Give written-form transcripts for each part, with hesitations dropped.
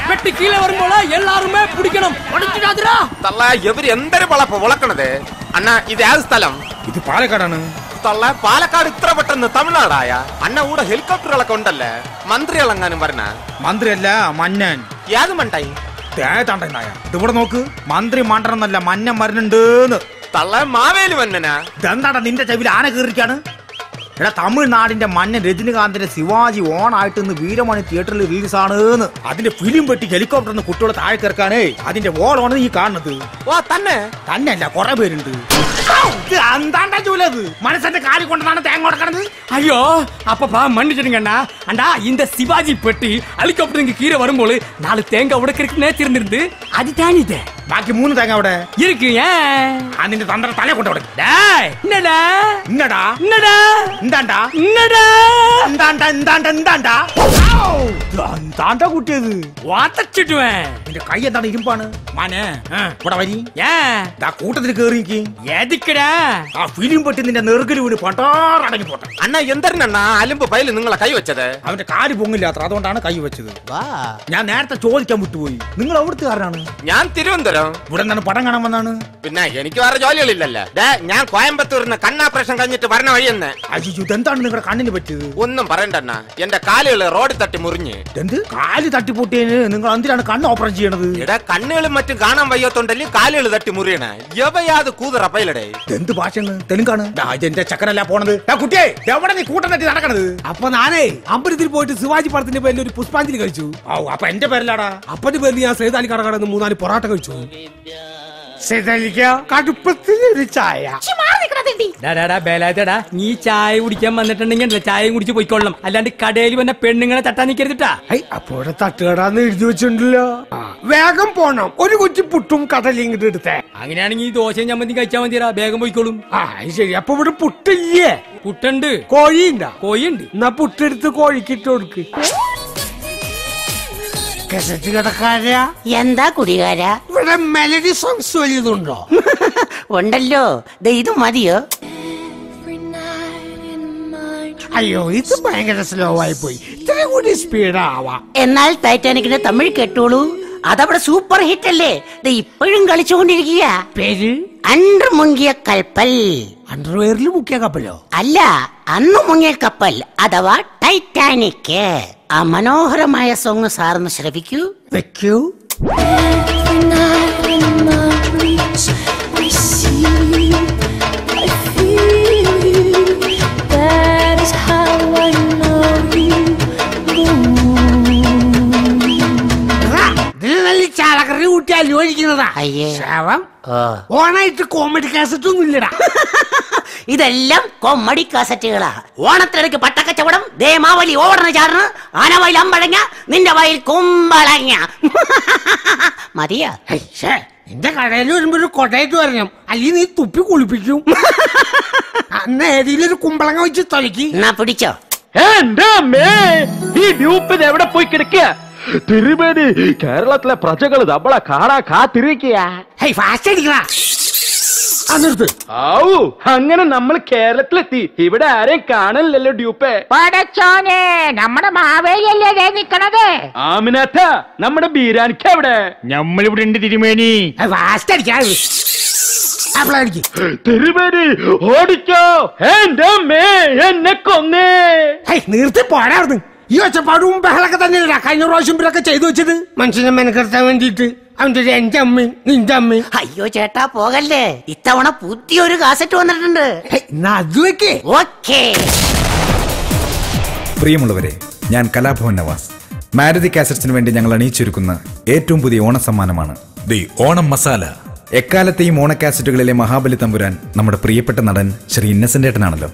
வெட்டி கீழே வரும்போல எல்லாருமே பிடிக்கணும். உடைச்சிடாதடா. തള്ള ഇവര് എന്തൊരു വളപ്പ് വളക്കണത്? അണ്ണ ഇത് ഏത് സ്ഥലം? ഇത് പാലക്കാടാണ്. തള്ള പാലക്കാട് ഇത്ര പെട്ടെന്ന് തമിഴ്നാടായ? അണ്ണ കൂടെ ഹെലികോപ്റ്ററുകളൊക്കെ ഉണ്ടല്ലേ? മന്ത്രികളെങ്ങാനും വരണ? മന്ത്രിയല്ല, മന്നൻ. ഏത് മണ്ടായി? ഇവിടെ നോക്ക്, മന്ത്രി മണ്ടനൊന്നല്ല, മന്നൻ വരുന്നുണ്ട്. തള്ള മാവേലി മന്നനാ? ഇതെന്താടാ നിന്റെ ചെവിയിൽ ആന കയറിക്കാണ്? എടാ, തമിഴ്നാടിന്റെ മന്നൻ രജനികാന്തിന്റെ ശിവാജി ഓണായിട്ട് ഇന്ന് വീരമണി തിയേറ്ററിൽ റിലീസാണ്. അതിന്റെ ഫിലിം പെട്ടി ഹെലികോപ്റ്ററിന് കുട്ടികളെ താഴെ കിറക്കാനേ അതിന്റെ ഓളാണ് ഈ കാണുന്നത്. ഓ തന്നെ തന്നെയല്ല, കുറെ പേരുണ്ട്. എന്താണ്ടാ ചൂലത്? മനസ്സിന്റെ കാര്യം കൊണ്ടാണ് തേങ്ങ കൊടുക്കണത്. ஐயோ அப்பப்பா மன்னிச்சிடுங்கண்ணா. அண்டா இந்த சிவாஜி பெட்டி ஹெலிகாப்டருக்கு கீழே வரும்போது 4 தேங்காய் உடைக்கிறதுக்கு நேர்த்திருந்திருந்து அது தானிது. ബാക്കി 3 തേങ്ങ അവിടെ இருக்கு. ஏன் അതിന്റെ തന്ത്ര തല കൊണ്ട് டேய் என்னடா ഇന്നടാ என்னடா എന്താണ്ടാ என்னடா എന്താണ്ടാ എന്താണ്ടാ എന്താണ്ടാ എന്താണ്ടാ കുട്ടിയത്? വാത്തച്ചിട്ടുവേൻ. നിന്റെ കൈ എന്താണ് ഇരുമ്പാണ്? മാനെ ഇവിടെ വരി. കൂട്ടത്തിൽ കേറിക്ക്. എതിക്കടാ? ആ ഫിലിം പെട്ടി നിന്റെ നെറുകല് വീണ് പണ്ടാറടങ്ങി പോട്ടെ. അണ്ണ എന്തെണ്ണ അലുമ്പ് പൈല് നിങ്ങളെ കൈ വെച്ചത്? അവന്റെ കാല് പൊങ്ങില്ലാത്ര, അതുകൊണ്ടാണ് കൈ വെച്ചത്. ഞാൻ നേരത്തെ ചോദിക്കാൻ വിട്ടുപോയി. നിങ്ങൾ എവിടുത്തെ കാരനാണ്? ഞാൻ തിരുവനന്തപുരം. ഇവിടെ നിന്നാണ് പടം കാണാൻ വന്നാണ്. പിന്നെ എനിക്ക് വേറെ ജോലികളില്ലല്ലേ. ഞാൻ കോയമ്പത്തൂരിന് കണ്ണാപ്രേഷൻ കഴിഞ്ഞിട്ട് വരണ വഴിയെന്ന്. അയ്യോ, എന്താണ് നിങ്ങളുടെ കണ്ണിന് പറ്റിയത്? ഒന്നും പറയണ്ടണ്ണ, എന്റെ കാലുകള് റോഡിൽ തട്ടി മുറിഞ്ഞ്. എന്ത് കാല് തട്ടിപ്പൊട്ടിയതിന് നിങ്ങൾ എന്തിനാണ് കണ്ണ് ഓപ്പറേഷൻ ചെയ്യണത്? എടാ, കണ്ണുകളും മറ്റും കാണാൻ വയ്യാത്തോണ്ടല്ലേ കാലുകൾ തട്ടി മുറിയണ. എവയാത് കൂതറ പൈലടേ. എന്ത് ഭാഷയാണ്? തെലുങ്കാണ്. എന്റെ ചക്കനല്ല പോണത്. കുട്ടിയെ, എവിടെ നീ കൂട്ടം തട്ടി നടക്കണത്? അപ്പൊ ഞാനേ അമ്പലത്തിൽ പോയിട്ട് ശിവാജി പടത്തിന്റെ പേരിൽ ഒരു പുഷ്പാഞ്ജലി കഴിച്ചു. അപ്പൊ എന്റെ പേരിലാടാ. അപ്പന്റെ പേരിൽ ഞാൻ സേതാലി കടകടന്ന് 3-4 പൊറാട്ട കഴിച്ചു. കടുപ്പത്തിലൊരു ചായ. ബേലാത്തടാ, നീ ചായ കുടിക്കാൻ വന്നിട്ടുണ്ടെങ്കിൽ ചായയും കുടിച്ച് പോയിക്കൊള്ളണം. അല്ലാണ്ട് കടയിൽ വന്ന പെണ്ണുങ്ങളെ തട്ടാൻ നിൽക്കരുതിട്ടാ. അപ്പോഴെ തട്ടുകടാന്ന് എഴുതി വെച്ചിട്ടുണ്ടല്ലോ. വേഗം പോണം. ഒരു കുറ്റി പുട്ടും കടലും ഇങ്ങോട്ട് എടുത്തേ. അങ്ങനെയാണെങ്കിൽ ഈ ദോശയും ചമ്മന്തി കഴിച്ചാൽ മതിയാ, വേഗം പോയിക്കോളും. ശരി. അപ്പൊ ഇവിടെ പുട്ടില്ലേ? പുട്ടുണ്ട്. കോഴിയുണ്ടാ? കോഴിയുണ്ട്. എന്നാ പുട്ടെടുത്ത് കോഴിക്ക് ഇട്ട് കൊടുക്ക്. എന്താ കുടികാരാ? ഇവിടെ മെലഡി സോങ്സ് വലിയതുണ്ടോ? ഉണ്ടല്ലോ. ഇത് മതിയോ? അയ്യോ, ഇത് ഭയങ്കര സ്ലോ ആയി പോയി. ഇത്ര കൂടി സ്പീഡ് ആവാ. എന്നാൽ ടൈറ്റാനിക്കിന്റെ തമിഴ് കേട്ടോളൂ. അതവിടെ സൂപ്പർ ഹിറ്റ് അല്ലേ? ഇപ്പോഴും കളിച്ചുകൊണ്ടിരിക്കുക. പേര് അണ്ടർ മുങ്ങിയ കപ്പൽ. അണ്ടർവെയറിൽ മുക്കിയ കപ്പലോ? അല്ല, അന്ന് മുങ്ങിയ കപ്പൽ അഥവാ ടൈറ്റാനിക്. ആ മനോഹരമായ സോങ് സാറൊന്ന് ശ്രവിക്കൂ. വെക്കൂ. ചാലക്കറി കൂട്ടി അല്ലോഴിക്കുന്നതാ. ശവം ഓണായിട്ട് കോമഡി കാസറ്റ് ഒന്നും ഇല്ലടാ. ഇതെല്ലാം കോമഡി കാസറ്റുകളാ. ഓണത്തിനിടയ്ക്ക് പട്ടക്കച്ചവടം, ദേമാവലി ഓടണ ചാടണ്, ആനവായിൽ അമ്പഴങ്ങ, നിന്റെ വായിൽ കുമ്പളങ്ങ. മതിയാ? നിന്റെ കടയിൽ വരുമ്പോ ഒരു കൊടയിട്ട് വരണം, അല്ലെങ്കിൽ നീ തുപ്പി കുളിപ്പിക്കും. അന്ന് ഏതെങ്കിലും ഒരു കുമ്പളങ്ങ വെച്ച് തൊലക്കി. എന്നാ പിടിച്ചോ. എന്റെ അമ്മേ, ഈ ഗ്രൂപ്പിൽ എവിടെ പോയി കിടക്കുക? തിരുമേനി, കേരളത്തിലെ പ്രജകൾ നമ്മളെ കാണാൻ കാത്തിരിക്കുക. അങ്ങനെ നമ്മൾ കേരളത്തിലെത്തി. ഇവിടെ ആരെയും കാണലില്ലല്ലോ ഡ്യൂപ്പേ. പടച്ചോനെ, നമ്മുടെ മാവേലിയല്ലേ നിക്കണത്? ആമിനാഥ, നമ്മുടെ ബീരാനിക്ക് എവിടെ? നമ്മളിവിടെ ഉണ്ട് തിരുമേനി. തിരുമേനി ഓടിക്കോ. എന്റെ അമ്മേ, എന്നെ കൊന്നേ. നിർത്തി പോരായിരുന്നു. ഈ ഒച്ചപ്പാടും ബഹളൊക്കെ തന്നെയല്ല കഴിഞ്ഞ പ്രാവശ്യം ഇവരൊക്കെ ചെയ്തു വെച്ചത്. മനുഷ്യനെ മെനക്കെടുത്താൻ വേണ്ടിട്ട് അവന്റെ എന്റെ അമ്മയും നിന്റെ അമ്മയും. അയ്യോ ചേട്ടാ, പോകല്ലേ. ഇത്തവണ പുതിയൊരു കാസറ്റ് വന്നിട്ടുണ്ട്. അത് വെക്കേ. ഓക്കേ. പ്രിയമുള്ളവരെ, ഞാൻ കലാഭവൻ നവാസ്. മാരുതി കാസറ്റ്സിന് വേണ്ടി ഞങ്ങൾ അണിയിച്ചൊരുക്കുന്ന ഏറ്റവും പുതിയ ഓണസമ്മാനമാണ് ദി ഓണം മസാല. എക്കാലത്തെയും ഓണ കാസറ്റുകളിലെ മഹാബലി തമ്പുരാൻ നമ്മുടെ പ്രിയപ്പെട്ട നടൻ ശ്രീ ഇന്നസെന്റ് ഏട്ടനാണല്ലോ.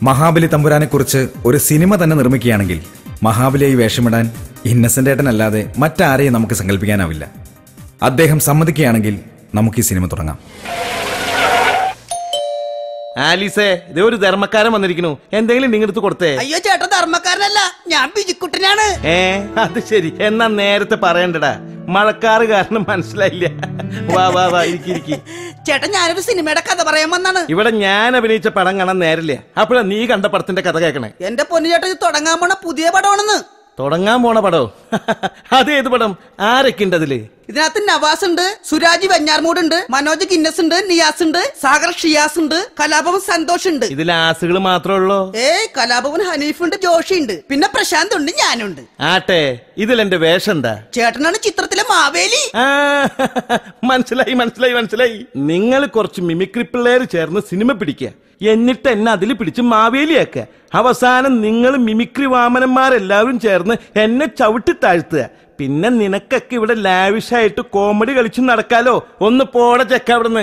മഹാബലി തമ്പുരാനെ കുറിച്ച് ഒരു സിനിമ തന്നെ നിർമ്മിക്കുകയാണെങ്കിൽ മഹാബലിയായി വേഷമിടാൻ ഇന്നസെന്റ് ഏട്ടനല്ലാതെ മറ്റാരെയും നമുക്ക് സങ്കല്പിക്കാനാവില്ല. അദ്ദേഹം സമ്മതിക്കുകയാണെങ്കിൽ നമുക്ക് ഈ സിനിമ തുടങ്ങാം. ആലീസേ, ഇതേ ഒരു ധർമ്മക്കാരൻ വന്നിരിക്കുന്നു. എന്തെങ്കിലും നിങ്ങടുത്ത് കൊടുത്തേ. അയ്യോ ചേട്ടൻ ധർമ്മക്കാരനല്ല, ഞാൻ ബിജിക്കുട്ടനാണ്. അത് ശരി. എന്നാ നേരത്തെ പറയണ്ടടാ, മഴക്കാറ് കാരണം മനസ്സിലായില്ല. വാ വാ വാ, ഇരിക്കി. ചേട്ടൻ, ഞാനൊരു സിനിമയുടെ കഥ പറയാൻ വന്നാണ്. ഇവിടെ ഞാൻ അഭിനയിച്ച പടം കാണാൻ നേരില്ല. അപ്പോഴാ നീ കണ്ട പടത്തിന്റെ കഥ കേൾക്കണേ. എന്റെ പൊന്നു ചേട്ടൻ, ഇത് തുടങ്ങാൻ പോണ പുതിയ പടമാണെന്ന്. തുടങ്ങാൻ പോണ പടോ? അതേത് പടം? ആരൊക്കെ ഉണ്ട് അതില്? ഇതിനകത്ത് നവാസ് ഉണ്ട്, സുരാജ് വെഞ്ഞാർമൂട് ഉണ്ട്, മനോജ് ഗിന്നസ് ഉണ്ട്, നിയാസ് ഉണ്ട്, സാഗർ ഷിയാസ് ഉണ്ട്, കലാഭവൻ സന്തോഷ് ഉണ്ട്. ഇതിൽ ആസുകൾ മാത്രമേ ഉള്ളൂ? കലാഭവൻ ഹനീഫ് ഉണ്ട്, ജോഷി ഉണ്ട്, പിന്നെ പ്രശാന്ത് ഉണ്ട്, ഞാനുണ്ട്. ആട്ടെ, ഇതിൽ എന്റെ വേഷം എന്താ? ചേട്ടനാണ് ചിത്രത്തിലെ മാവേലി. മനസ്സിലായി. നിങ്ങൾ കുറച്ച് മിമിക്രി പിള്ളേർ ചേർന്ന് സിനിമ പിടിക്കുക, എന്നിട്ട് എന്നെ അതിൽ പിടിച്ച് മാവേലിയാക്കുക. അവസാനം നിങ്ങൾ മിമിക്രി വാമനന്മാരെല്ലാവരും ചേർന്ന് എന്നെ ചവിട്ടി താഴ്ത്തുക. പിന്നെ നിനക്കൊക്കെ ഇവിടെ ലാവിഷായിട്ട് കോമഡി കളിച്ചു നടക്കാലോ. ഒന്ന് പോടെ ചെക്ക അവിടുന്ന്.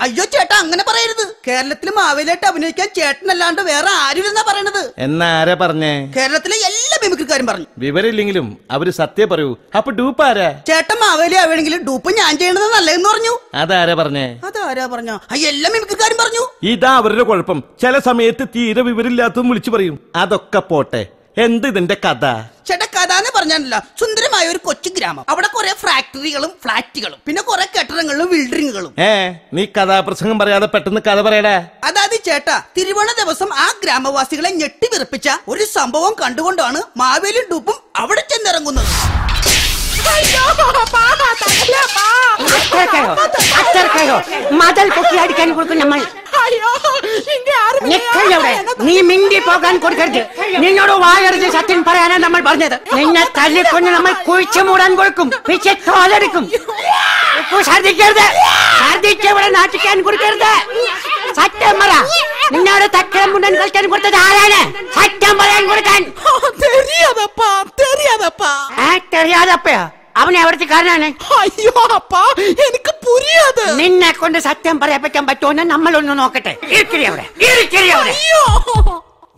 അയ്യോ ചേട്ടാ, അങ്ങനെ പറയരുത്. കേരളത്തിൽ മാവേലിയായിട്ട് അഭിനയിക്കാൻ ചേട്ടനല്ലാണ്ട് വേറെ ആരുമില്ലെന്നാ പറയണത്. എന്നാ ആരാ പറഞ്ഞേ? കേരളത്തിലെ എല്ലാ മിമിക്രിക്കാരും പറഞ്ഞു. വിവരമില്ലെങ്കിലും അവര് സത്യം പറയൂ. അപ്പൊ ഡൂപ്പ് ആരാ? ചേട്ടൻ മാവേലി ആവേണമെങ്കിൽ ഡൂപ്പ് ഞാൻ ചെയ്യണത് നല്ലതെന്ന് പറഞ്ഞു. അതാരാ പറഞ്ഞേ? പറഞ്ഞോ? എല്ലാ മിമിക്രിക്കാരും പറഞ്ഞു. ഇതാ അവരുടെ കുഴപ്പം. ചില സമയത്ത് തീരെ വിവരമില്ലാത്തതും വിളിച്ചു പറയും. അതൊക്കെ പോട്ടെ, എന്ത് ഇതിന്റെ കഥ? ചേട്ടാ, കഥ എന്ന് പറഞ്ഞാലല്ല, സുന്ദരമായ ഒരു കൊച്ചു ഗ്രാമം. അവിടെ കുറെ ഫാക്ടറികളും ഫ്ലാറ്റുകളും പിന്നെ കുറെ കെട്ടിടങ്ങളും ബിൽഡിങ്ങുകളും. നീ കഥാപ്രസംഗം പറയാതെ പെട്ടെന്ന് കഥ പറയടാ. അതായത് ചേട്ടാ, തിരുവോണ ദിവസം ആ ഗ്രാമവാസികളെ ഞെട്ടി വിറപ്പിച്ച ഒരു സംഭവം കണ്ടുകൊണ്ടാണ് മാവേലിയും ഡൂപ്പും അവിടെ ചെന്നിറങ്ങുന്നത്. മതൽ പൊക്കി അടിക്കാൻ കൊടുക്കും നമ്മൾ. നീ മിണ്ടി പോകാൻ കൊടുക്കരുത്. നിന്നോട് വായടിച്ച് സത്യം പറയാനാണ് നമ്മൾ പറഞ്ഞത്. നിന്നെ തല്ലിക്കൊണ്ട് നമ്മൾ കുഴിച്ചു മൂടാൻ കൊടുക്കും, പിച്ചെ തോലെടുക്കും. ഛർദിക്കരുത്, ഛർദിച്ചവിടെ നാട്ടിക്കാൻ കൊടുക്കരുത്. സത്യം പറ, നിന്നോട് തക്കരം മുണ്ടൻ കളിക്കാൻ കൊടുത്തത് ആരാണ്? സത്യം പറയാൻ കൊടുക്കാൻ. തെറിയാതപ്പയാ? അവനെ അവിടുത്തെ കാരനാണ്. അയ്യോ അപ്പാ, എനിക്ക് പുരിയാതെ. നിന്നെ കൊണ്ട് സത്യം പറയാൻ പറ്റുമെന്ന് നമ്മളൊന്ന് നോക്കട്ടെ.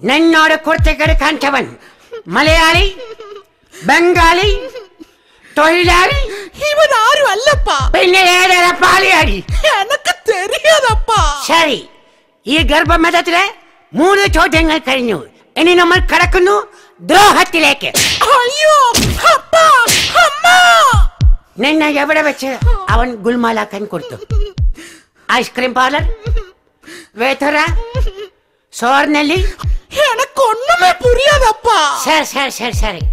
നിന്നോട് കുർത്തിക്കേട് കാണിച്ചവൻ മലയാളി, ബംഗാളി, തൊഴിലാളി, ഇവൻ ആരും അല്ലപ്പാ. പിന്നെ ഏതാ പാളിയാടി? എനക്ക് തെരിയാതപ്പാ. ശരി, ഈ ഗർഭമതത്തിലെ 3 ചോദ്യങ്ങൾ കഴിഞ്ഞു. ഇനി നമ്മൾ കടക്കുന്നു ദ്രോഹത്തിലേക്ക്. അയ്യോ അപ്പാ, അമ്മ. നിന്നെ എവിടെ വെച്ച് അവൻ ഗുൽമാലാക്കാൻ കൊടുത്തു? ഐസ്ക്രീം പാർലർ, വേത്തറ, സോർനെല്ലി? എനക്കൊന്നുമേ പുരിയാതപ്പാ. ശരി,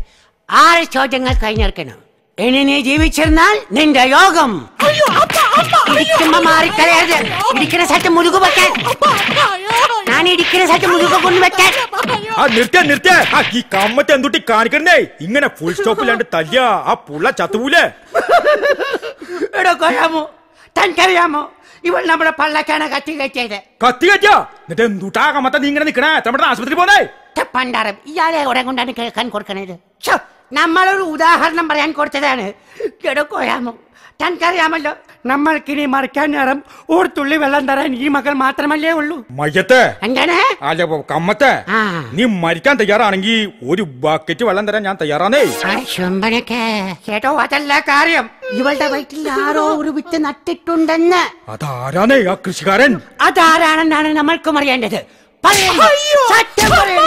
6 ചോദ്യങ്ങൾ കഴിഞ്ഞിരിക്കണം. ഇനി നീ ജീവിച്ചിരുന്നാൽ നിന്റെ യോഗം. ഇടിക്കുമ്പോ മാറിക്കളയരുത്. ഇടിക്കുന്ന സ്ഥലത്ത് മുതുകു വെക്കാൻ. ഞാൻ ഇടിക്കുന്ന സ്ഥലത്ത് മുതുകു കൊണ്ടുവെക്കാൻ. നിർത്തിയ ഈ കമ്മത്തെ എന്തുട്ടി കാണിക്കണേ? ഇങ്ങനെ ഫുൾ സ്റ്റോപ്പിലാണ്ട് തല്ലിയ ആ പുള്ള ചത്തുപൂലേ? എടോ കൊല്ലാമോ, തനിക്കറിയാമോ ഇവൾ നമ്മുടെ പള്ളക്കാണ് കത്തി കയറ്റിയത്? കത്തി കയറ്റിയാ? എന്നിട്ട് എന്തുട്ടാ കമ്മത്ത നീ ഇങ്ങനെ നിക്കണേ? നമ്മുടെ ആശുപത്രി പോന്നേ പണ്ടാരം. ഇയാളെ എവിടെ കൊണ്ടാണ് കേൾക്കാൻ കൊടുക്കണത്? നമ്മളൊരു ഉദാഹരണം പറയാൻ കൊടുത്തതാണ്. കേടോക്കോയാമോ, തനിക്കറിയാമല്ലോ നമ്മൾക്കിനി മറിക്കാൻ നേരം ഒരു തുള്ളി വെള്ളം തരാൻ ഈ മകൾ മാത്രമല്ലേ ഉള്ളൂ. മയ്യത്തെ എന്താണ്? അല്ല കമ്മത്തെ, നീ മരിക്കാൻ തയ്യാറാണെങ്കിൽ ഒരു ബക്കറ്റ് വെള്ളം തരാൻ ഞാൻ തയ്യാറാണേ. കേട്ടോ, അതല്ല കാര്യം. ഇവളുടെ വയറ്റിൽ ആരോ ഒരു വിത്ത് നട്ടിട്ടുണ്ടെന്ന്. അതാരാണേ ആ കൃഷിക്കാരൻ? അതാരാണെന്നാണ് നമ്മൾക്കും അറിയേണ്ടത്. സത്യം പറയൂ.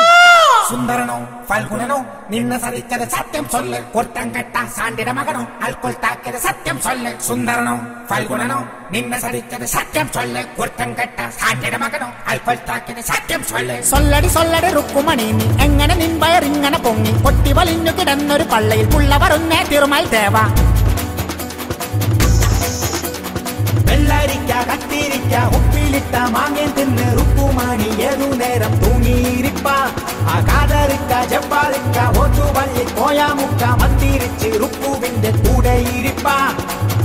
സുന്ദരനോ ഫൽഗുണനോ നിന്നെ സതിച്ചത് സത്യം ചൊല്ല്. കൊട്ടം കെട്ട സാണ്ടിയുടെ മകനോ അൽക്കൊൽ താക്കിയത് സത്യം ചൊല്ല്. സുന്ദരനോ ഫൽഗുണനോ നിന്നെ സതിച്ചത് സത്യം ചൊല്ല്. കൊട്ടം കെട്ട സാണ്ടിയുടെ മകനോ അൽക്കൊൽ താക്കിയത് സത്യം ചൊല്ല്. സൊല്ലടി റുക്കുമണി, നീ എങ്ങനെ നിൻപയറിങ്ങനെ പൊങ്ങി പൊട്ടി വലിഞ്ഞു കിടന്നൊരു പള്ളയിൽ പുള്ളവറുന്നേ തിരുമൽ ദേവ. വെള്ളരിക്ക കത്തിരിക്ക ഉപ്പിലിട്ട മാങ്ങൻ തിന്ന് റുക്കുമാണി ഏതു നേരം തൂങ്ങിയിരിപ്പ. ആ കാതറിക്ക ജപ്പാറിക്ക ഓട്ടുപള്ളി കോയാമുക്ക മത്തിരിച്ച് റുക്കുവിന്റെ കൂടെയിരിപ്പ.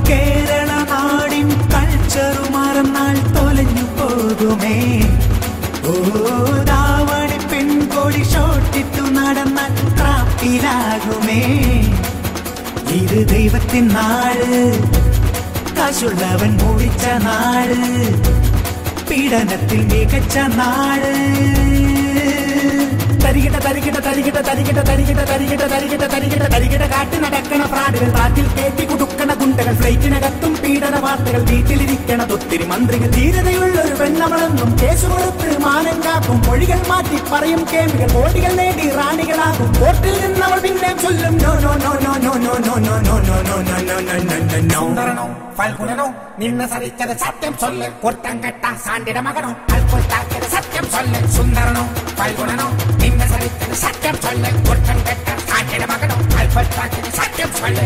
കേരള നാടിൻ കൾച്ചറു മറന്നാൽ തൊലഞ്ഞു പോകുമേ. ഓ ദാവണി പെൺകൊടി ഷോട്ടിട്ടു നടന്നാൽ ട്രാപ്പിലാകുമേ. ഇത് ദൈവത്തിൻ നാട്, കാശുള്ളവൻ മുഴിച്ച നാട്, പീഡനത്തിൽ മികച്ച നാട്. തരികിട തരികിട തരികിട തരികിട തരികിട തരികിട തരികിട തരികിട തരികിട കാട്ടി നടക്കണ പ്രാടുകൾ, കാറ്റിൽ കയറ്റി കുടുക്കണ ഗുണ്ടകൾ, ഫ്ലൈറ്റിനകത്തും പീഡന വാർത്തകൾ, വീട്ടിലിരിക്കണത് ഒത്തിരി മന്ത്രികൾ. ധീരതയുള്ളൊരു പെണ്ണവളെന്നും കേസ് കൊടുത്ത് മാനം കാക്കും, മൊഴികൾ മാറ്റി പറയും കേമികൾ, കോടികൾ നേടി റാണികളാകും. കോർട്ടിൽ നിന്നവൾ പിന്നെ ചൊല്ലും no no no no no no no no no no no no no no no no. സുന്ദരനോ ഫൽഗുണനോ നിന്നെ സതിച്ചത് സത്യം ചൊല്ല്. കൊട്ടം കെട്ട സാണ്ടിയുടെ മകനോ അൽക്കൊൽ താക്കിയത് സത്യം സത്യം ചൊല്ല് സുന്ദരനോ ഫൽഗുണനോ നിന്നെ സരിച്ചത് സത്യം ചൊല്ല് കുറ്റം കെട്ട സാന്റയുടെ മകനോ അൽഫത്താക്കിയത് സത്യം ചൊല്ല്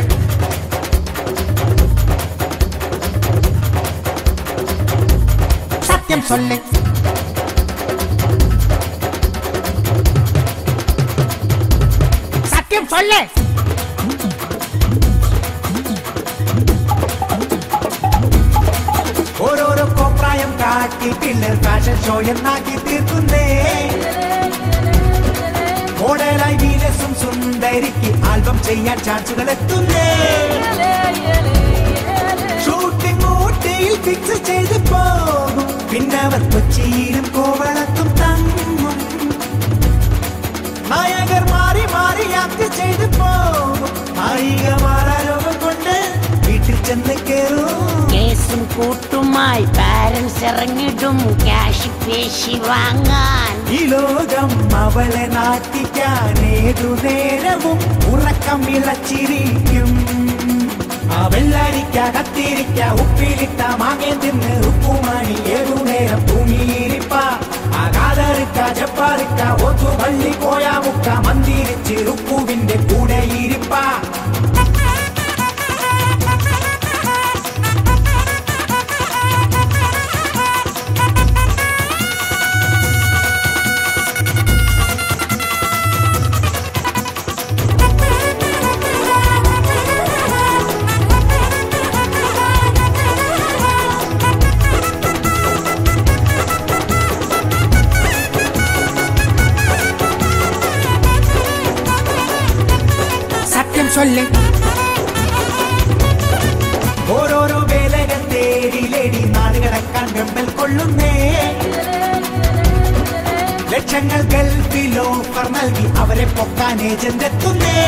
സത്യം ചൊല്ല് സത്യം ചൊല്ല് ഓരോരോ കോപ്രായം കാട്ടി പിള്ളേർ ഫാഷൻ ഷോ എന്നാക്കി തീർക്കുന്നേ മോഡലായി വീരസും സുന്ദരിക്ക് ആൽബം ചെയ്യാൻ ചാൻസുകൾ എത്തുന്നേ ഷൂട്ടിംഗ് ഊട്ടിയിൽ ഫിക്സ് ചെയ്ത് പോകും പിന്നെ അവർ കൊച്ചിയിലും കോവളത്തും തങ്ങും നായകർ മാറി മാറി ആക്ട് ചെയ്ത് പോകും നായികമാരോഗം കൊണ്ട് വീട്ടിൽ ചെന്ന് കേറും കേസും കൂട്ടുമായി പാരൻസ് ഇറങ്ങിടും ക്യാഷ് പേശി വാങ്ങാൻ ഈ ലോകം അവളെ നാട്ടിക്കാൻ ഏതു നേരവും ഉറക്കം വിളച്ചിരിക്കും വെള്ളരിക്ക കത്തിരിക്ക ഉപ്പിലിട്ട മാങ്ങ തിന്ന് ഉപ്പുമാണി ഏതു നേരം തൂങ്ങിയിരിപ്പ ആകാതറിക്ക ജപ്പാറിക്ക ഒത്തു പള്ളി പോയാ മുക്ക മന്ദിരിച്ച് ഉപ്പുവിന്റെ കൂടെ ഇരിപ്പ ഓരോരോ വേലകൾ തേടിലേടി നാട് കിടക്കാൻ വെമ്പൽ കൊള്ളുന്നേ ലക്ഷങ്ങൾ ഗൾഫിൽ ഓഫർ നൽകി അവരെ പൊക്കാൻ ഏജന്റ് എത്തുന്നേ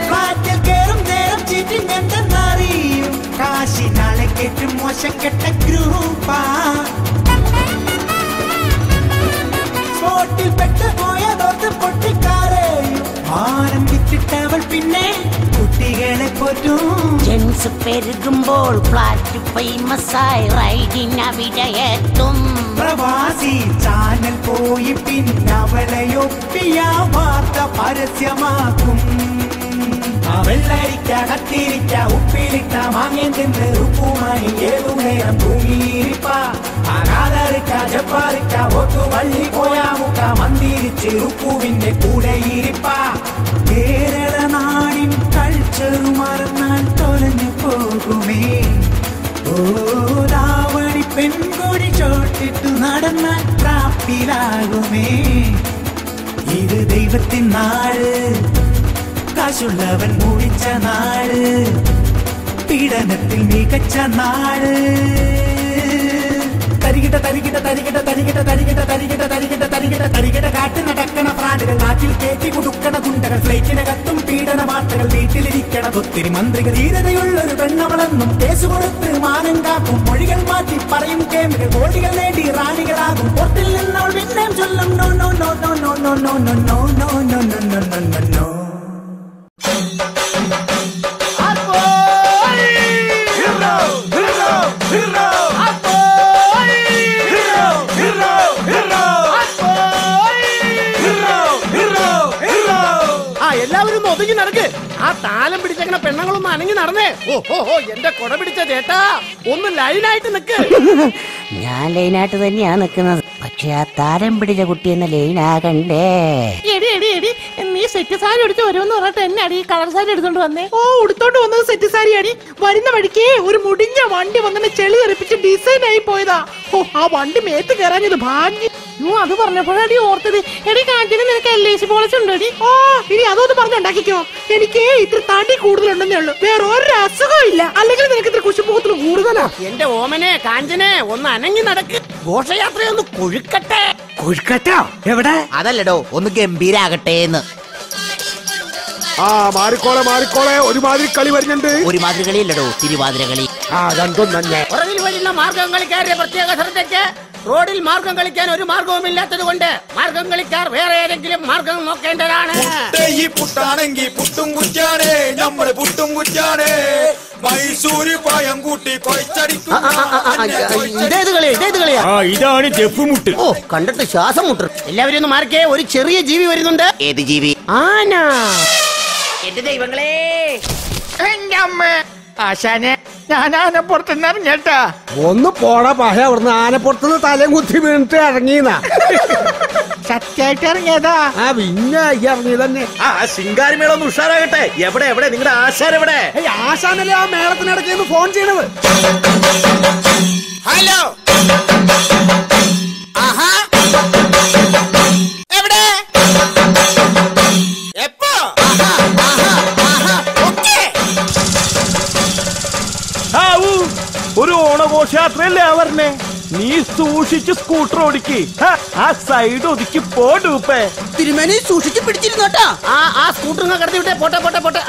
ഫ്ലാറ്റിൽ കയറും നേരം ചീറ്റിംഗ് എന്തെന്നറിയും കാശിനാളെ കേട്ടും മോശം കെട്ട ഗ്രൂപ്പാ സ്പോട്ടിൽ പെട്ടുപോയതോർത്ത് പൊട്ടിക്കാരെയും മാനം വിറ്റിട്ടവൾ പിന്നെ കുട്ടികളെ പോറ്റും ജെൻസ് പെരുകുമ്പോൾ ഫ്ലാറ്റ് ഫേമസ് ആയി റൈഡിന് അവിടെ എത്തും പ്രവാസി ചാനൽ പോയി പിന്നവളെ ഒപ്പിയ വാർത്ത പരസ്യമാക്കും വെള്ളരിക്ക കത്തിരിക്ക ഉപ്പിലിട്ട മാങ്ങ തിന്ന് ഉപ്പുമായി ഏതു നേരം തൂങ്ങിയിരിപ്പ ആകാതറിക്ക ജപ്പാറിക്ക ഒത്തു വള്ളി പോയാ മുക്ക മന്ദിരിച്ച് ഉപ്പുവിന്റെ കൂടെ ഇരിപ്പ കേരള നാടിൻ കൾച്ചറു മറന്നാൽ തൊലഞ്ഞു പോകുമേ ഓരാവണി പെൺകൊടി ചോട്ടിട്ടു നടന്നാൽ പ്രാപ്തിയിലാകുമേ ഇത് ദൈവത്തിൻ നാട് കാശുള്ളവൻ മുടിച്ച നാട് പീഡനത്തിൽ മികച്ച നാട് തരികിട്ട തരികിട്ട തരികിട്ട തരികിട്ട തരികിട്ട തരികിട്ട തരികിട്ട തരികിട്ട തരികിട്ട കാട്ടി നടക്കണ പ്രാടുകൾ നാട്ടിൽ കേറ്റി കൊടുക്കണ ഗുണ്ടകൾ ഫ്ലൈറ്റിനകത്തും പീഡന വാർത്തകൾ വീട്ടിലിരിക്കണ ഒത്തിരി മന്ത്രികൾ ധീരതയുള്ളൊരു പെണ്ണവളെന്നും കേസ് കൊടുത്ത് മാനം കാക്കും മൊഴികൾ മാറ്റി പറയും കേമികൾ കോടികൾ നേടി റാണികളാകും പുറത്തിൽ നിന്നവൾ പിന്നെയും ചൊല്ലും no no no no no no no no no no no no no no no എല്ലാവരും ഒതുങ്ങി നടക്ക്. ആ താലം പിടിച്ചേക്കണ പെണ്ണുങ്ങളൊന്നും അനങ്ങി നടന്നേ. ഓ എന്റെ കൊട പിടിച്ച ചേട്ടാ ഒന്ന് ലൈനായിട്ട് നിക്ക്. ഞാൻ ലൈനായിട്ട് തന്നെയാ നിക്കുന്നത്. പക്ഷെ ആ താരം പിടിച്ച കുട്ടി എന്ന ലൈനാകണ്ടേ. എടി എടി എടി നീ സെറ്റ് സാരി എടുത്ത് വരുമെന്ന് പറഞ്ഞിട്ട് എന്നെ അടി കളർ സാരി എടുത്തോണ്ട് വന്നേ. ഓ എടുത്തോണ്ട് വന്നത് സെറ്റ് സാരി അടി. വരുന്ന വഴിക്ക് ഒരു മുടിഞ്ഞ വണ്ടി വന്നിട്ട് ചെളി തെറിപ്പിച്ച് ഡിസൈൻ ആയി പോയതാ. ഓ ആ വണ്ടി മേത്ത് കയറാഞ്ഞത് ഭാഗ്യം. അത് പറഞ്ഞപ്പോഴാടി ഓർത്തത്. എടി കാറ്റിന് നിനക്ക് LIC പോളിസി ഉണ്ടോ? ഓ ഇനി അതൊന്ന് പറഞ്ഞുണ്ടാക്കിക്കോ. എനിക്ക് ഇത്ര തടി കൂടുതലുണ്ടെന്നേ ഉള്ളൂ, വേറെ ഒരു അസുഖം ഇല്ല. അല്ലെങ്കിൽ നിനക്ക് ഇത്ര കുശുമുഖത്തിൽ കൂടുതലാ. എന്റെ ഓമനെ കാഞ്ചനെ ഒന്ന് അനങ്ങി നടക്ക്. ഘോഷയാത്രയൊന്ന് കൊഴുക്കട്ടെ. കൊഴുക്കട്ടോ എവിടെ? അതല്ലടോ ഒന്ന് ഗംഭീരാകട്ടെ. ആ മാറിക്കോളെ മാറിക്കോളെ, ഒരുമാതിരി കളി വരുന്നുണ്ട്. ഒരുമാതിരി കളിയല്ലടോ, തിരുവാതിര കളി. ആ രണ്ടും തന്നെ. പുറകിൽ വരുന്ന മാർഗം കളിക്കാരുടെ പ്രത്യേക ശ്രദ്ധയ്ക്ക്. റോഡിൽ മാർഗം കളിക്കാൻ ഒരു മാർഗവും ഇല്ലാത്തത് കൊണ്ട് മാർഗം കളിക്കാർ വേറെ ഏതെങ്കിലും മാർഗം നോക്കേണ്ടതാണ്. പുട്ടാണെങ്കിൽ പുട്ടും കുറ്റാണ്, നമ്മള് പുട്ടും കുറ്റാണ്. മൈസൂര് പയം കൂട്ടി കൊയ്ച്ചടിക്കും. ഇതേത് കളിയാ? ഇതാണ് ജപ്പുമുട്ട്. ഓ, കണ്ടിട്ട് ശ്വാസം മുട്ടും. എല്ലാവരും ഒന്ന് മാർക്കേ, ഒരു ചെറിയ ജീവി വരുന്നുണ്ട്. ഏത് ജീവി? ആന. എന്റെ ദൈവങ്ങളെ, എന്റെ അമ്മ ആശാനെ, ഞാൻ ആനപ്പുറത്തുനിന്ന് ഇറങ്ങിട്ടാ. ഒന്ന് പോടാ പഹ, അവിടുന്ന് ആനപ്പുറത്തുനിന്ന് തലയും കുത്തി വീണിട്ട് ഇറങ്ങിയെന്നാ. സത്യായിട്ട് ഇറങ്ങിയതാ. പിന്നെ ഇറങ്ങിയത് തന്നെ. ശിങ്കാരിമേളം ഒന്ന് ഉഷാറാകട്ടെ. എവിടെ നിങ്ങളുടെ ആശാൻ എവിടെ? ആശാനല്ലേ ആ മേളത്തിനിടയ്ക്ക് ഫോൺ ചെയ്യണത്. ഹലോ, ആഹാ, എവിടെ, എപ്പോ? ഒരു ഓണഘോഷയാത്രയല്ലേ അവരുടെ. നീ സൂക്ഷിച്ച് സ്കൂട്ടർ ഓടിക്ക്. ആ സൈഡ് ഒതുക്കി പോടൂപ്പേ. തിരുമേനി സൂക്ഷിച്ച് പിടിച്ചിരുന്നോട്ടാ. ആ സ്കൂട്ടർ കടത്തി വിട്ടേ. പോട്ടെ.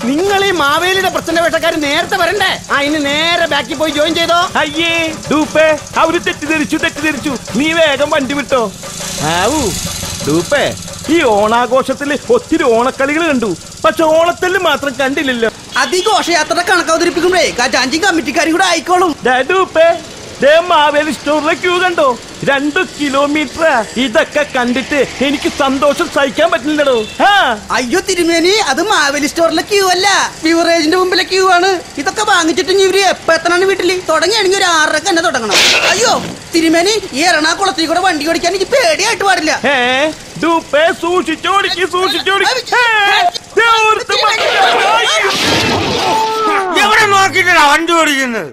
നിങ്ങൾ ഈ മാവേലിയുടെ പ്രശ്ന വേഷക്കാർ നേരത്തെ വരണ്ടേ? ഇനി നേരെ ബാക്കിൽ പോയി ജോയിൻ ചെയ്തോ. അയ്യേ ഡൂപ്പേ, അവര് തെറ്റിദ്ധരിച്ചു. നീ വേഗം വണ്ടി വിട്ടോ. ഡൂപ്പേ, ഈ ഓണാഘോഷത്തില് ഒത്തിരി ഓണക്കളികൾ കണ്ടു, പക്ഷെ ഓണത്തല്ല് മാത്രം കണ്ടില്ലല്ലോ. ഘോഷയാത്രയുടെ കണക്കവതരിപ്പിക്കുമ്പോഴേ ഖജാൻജി കമ്മിറ്റിക്കാരും കൂടെ ആയിക്കോളും. ഡൂപ്പേ, മാവേലി സ്റ്റോറിലെ ക്യൂ കണ്ടോ? 2 കിലോമീറ്റർ. ഇതൊക്കെ കണ്ടിട്ട് എനിക്ക് സന്തോഷം സഹിക്കാൻ പറ്റില്ലടോ. അയ്യോ തിരുമേനി, അത് മാവേലി സ്റ്റോറിലെ ക്യൂ അല്ല, ബിവറേജിന്റെ മുമ്പിലെ ക്യൂ ആണ്. ഇതൊക്കെ വാങ്ങിച്ചിട്ട് ഇവര് എപ്പ എത്തനാണ് വീട്ടിൽ? തുടങ്ങിയാണെങ്കിൽ ഒരു 6:30 തന്നെ തുടങ്ങണം. അയ്യോ തിരുമേനി, ഈ എറണാകുളത്തിൽ കൂടെ വണ്ടി ഓടിക്കാൻ എനിക്ക് പേടിയായിട്ട് പാടില്ല. എവിടെ നോക്കിട്ടാ വണ്ടി ഓടിക്കുന്നത്?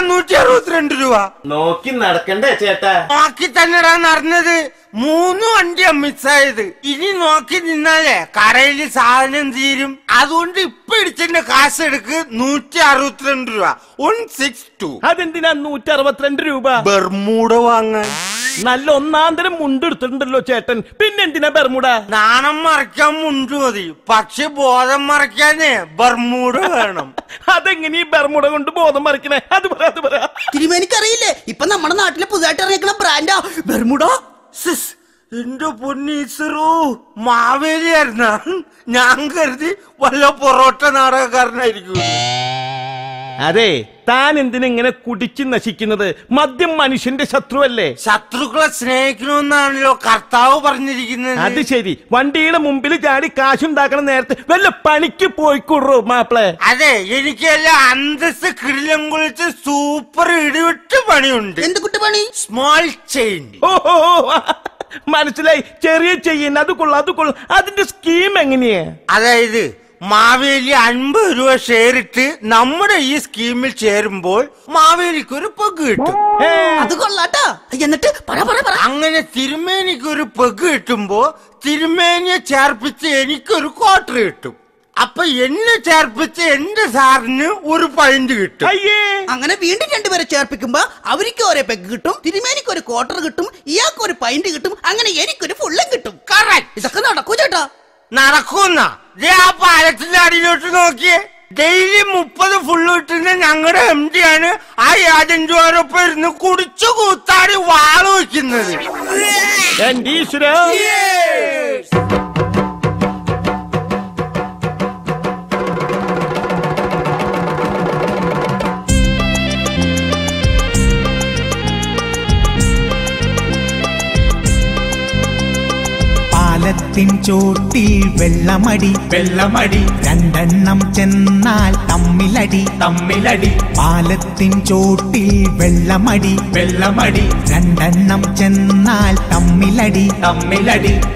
162 രൂപ നോക്കി നടക്കണ്ടേ ചേട്ടാ? നോക്കി തന്നെടാ നടന്നത്. 3 വണ്ടിയാ മിസ്സായത്. ഇനി നോക്കി നിന്നാലേ കടയില് സാധനം തീരും. അതുകൊണ്ട് ഇപ്പൊ ഇടിച്ചതിന്റെ കാശ് എടുക്ക്. 162 രൂപ. 162. അതെന്തിനാ 162 രൂപ? ബർമൂഡ വാങ്ങാൻ. നല്ല ഒന്നാന്തരം മുണ്ടെടുത്തിട്ടുണ്ടല്ലോ ചേട്ടൻ, പിന്നെന്തിനാ ബർമൂഡ? നാണം മറയ്ക്കാൻ മുണ്ട് മതി, പക്ഷെ ബോധം മറയ്ക്കാനേ ബർമൂഡ വേണം. അതെങ്ങനെ ഈ ബർമൂഡ കൊണ്ട് ബോധം മറിക്കണേ? അത് പറ. തിരുമേനിക്കറിയില്ലേ, ഇപ്പൊ നമ്മുടെ നാട്ടിലെ പുതുതായിട്ട് ഇറങ്ങിക്കുന്ന ബ്രാൻഡാ ബർമൂഡ. എന്റെ പൊന്നീസറോ, മാവേലിയായിരുന്ന ഞാൻ കരുതി വല്ല പൊറോട്ട നാടകക്കാരനായിരിക്കും. അതെ, താൻ എന്തിനെങ്ങനെ കുടിച്ച് നശിക്കുന്നത്? മദ്യം മനുഷ്യന്റെ ശത്രുവല്ലേ? ശത്രുക്കളെ സ്നേഹിക്കണമെന്നാണല്ലോ കർത്താവ് പറഞ്ഞിരിക്കുന്നത്. അത് ശരി, വണ്ടിയുടെ മുമ്പിൽ ചാടി കാശുണ്ടാക്കണ നേരത്തെ വല്ല പണിക്ക് പോയിക്കൂടോ മാപ്പിളെ? അതെ, എനിക്കല്ല അന്തസ് കിടിലം കുളിച്ച് സൂപ്പർ ഇടിവിട്ട് പണിയുണ്ട്. എന്ത് കുട്ടി പണി? Small chain. മനസ്സിലായി, ചെറിയ ചെയിൻ. അത് കൊള്ളാം. അതിന്റെ സ്കീം എങ്ങനെയാ? അതായത് മാവേലി 50 രൂപ ഷെയർ ഇട്ട് നമ്മുടെ ഈ സ്കീമിൽ ചേരുമ്പോൾ മാവേലിക്ക് ഒരു പെഗ് കിട്ടും. അത് കൊള്ളാട്ടാ. എന്നിട്ട് അങ്ങനെ തിരുമേനിക്ക് ഒരു പെഗ് കിട്ടുമ്പോ തിരുമേനിയെ ചേർപ്പിച്ച് എനിക്കൊരു ക്വാർട്ടർ കിട്ടും. അപ്പൊ എന്നെ ചേർപ്പിച്ച് എന്റെ സാറിന് ഒരു പൈന്റ് കിട്ടും. അങ്ങനെ വീണ്ടും 2 പേരെ ചേർപ്പിക്കുമ്പോ അവർക്ക് ഒരേ പെഗ് കിട്ടും, തിരുമേനിക്ക് ഒരു ക്വാർട്ടർ കിട്ടും, ഇയാൾക്ക് ഒരു പൈന്റ് കിട്ടും, അങ്ങനെ എനിക്കൊരു ഫുള്ളും കിട്ടും. ഇതൊക്കെ നടക്കൂ ചേട്ടാ? നടക്കുന്ന ആ പാലത്തിന്റെ അടിയിലോട്ട് നോക്കിയേ. ഡെയിലി 30 ഫുള്ള് കിട്ടുന്ന ഞങ്ങളുടെ MD ആണ് ആ ഏജന്റുമാരൊപ്പം ഇരുന്ന് കുടിച്ചു കൂത്താടി വാള് വയ്ക്കുന്നത്. പാലത്തിൻ ചോട്ടിൽ വെള്ളമടി 2 ചെന്നാൽ തമ്മിലടി പാലത്തിൻ ചോട്ടിൽ വെള്ളമടി 2 ചെന്നാൽ തമ്മിലടി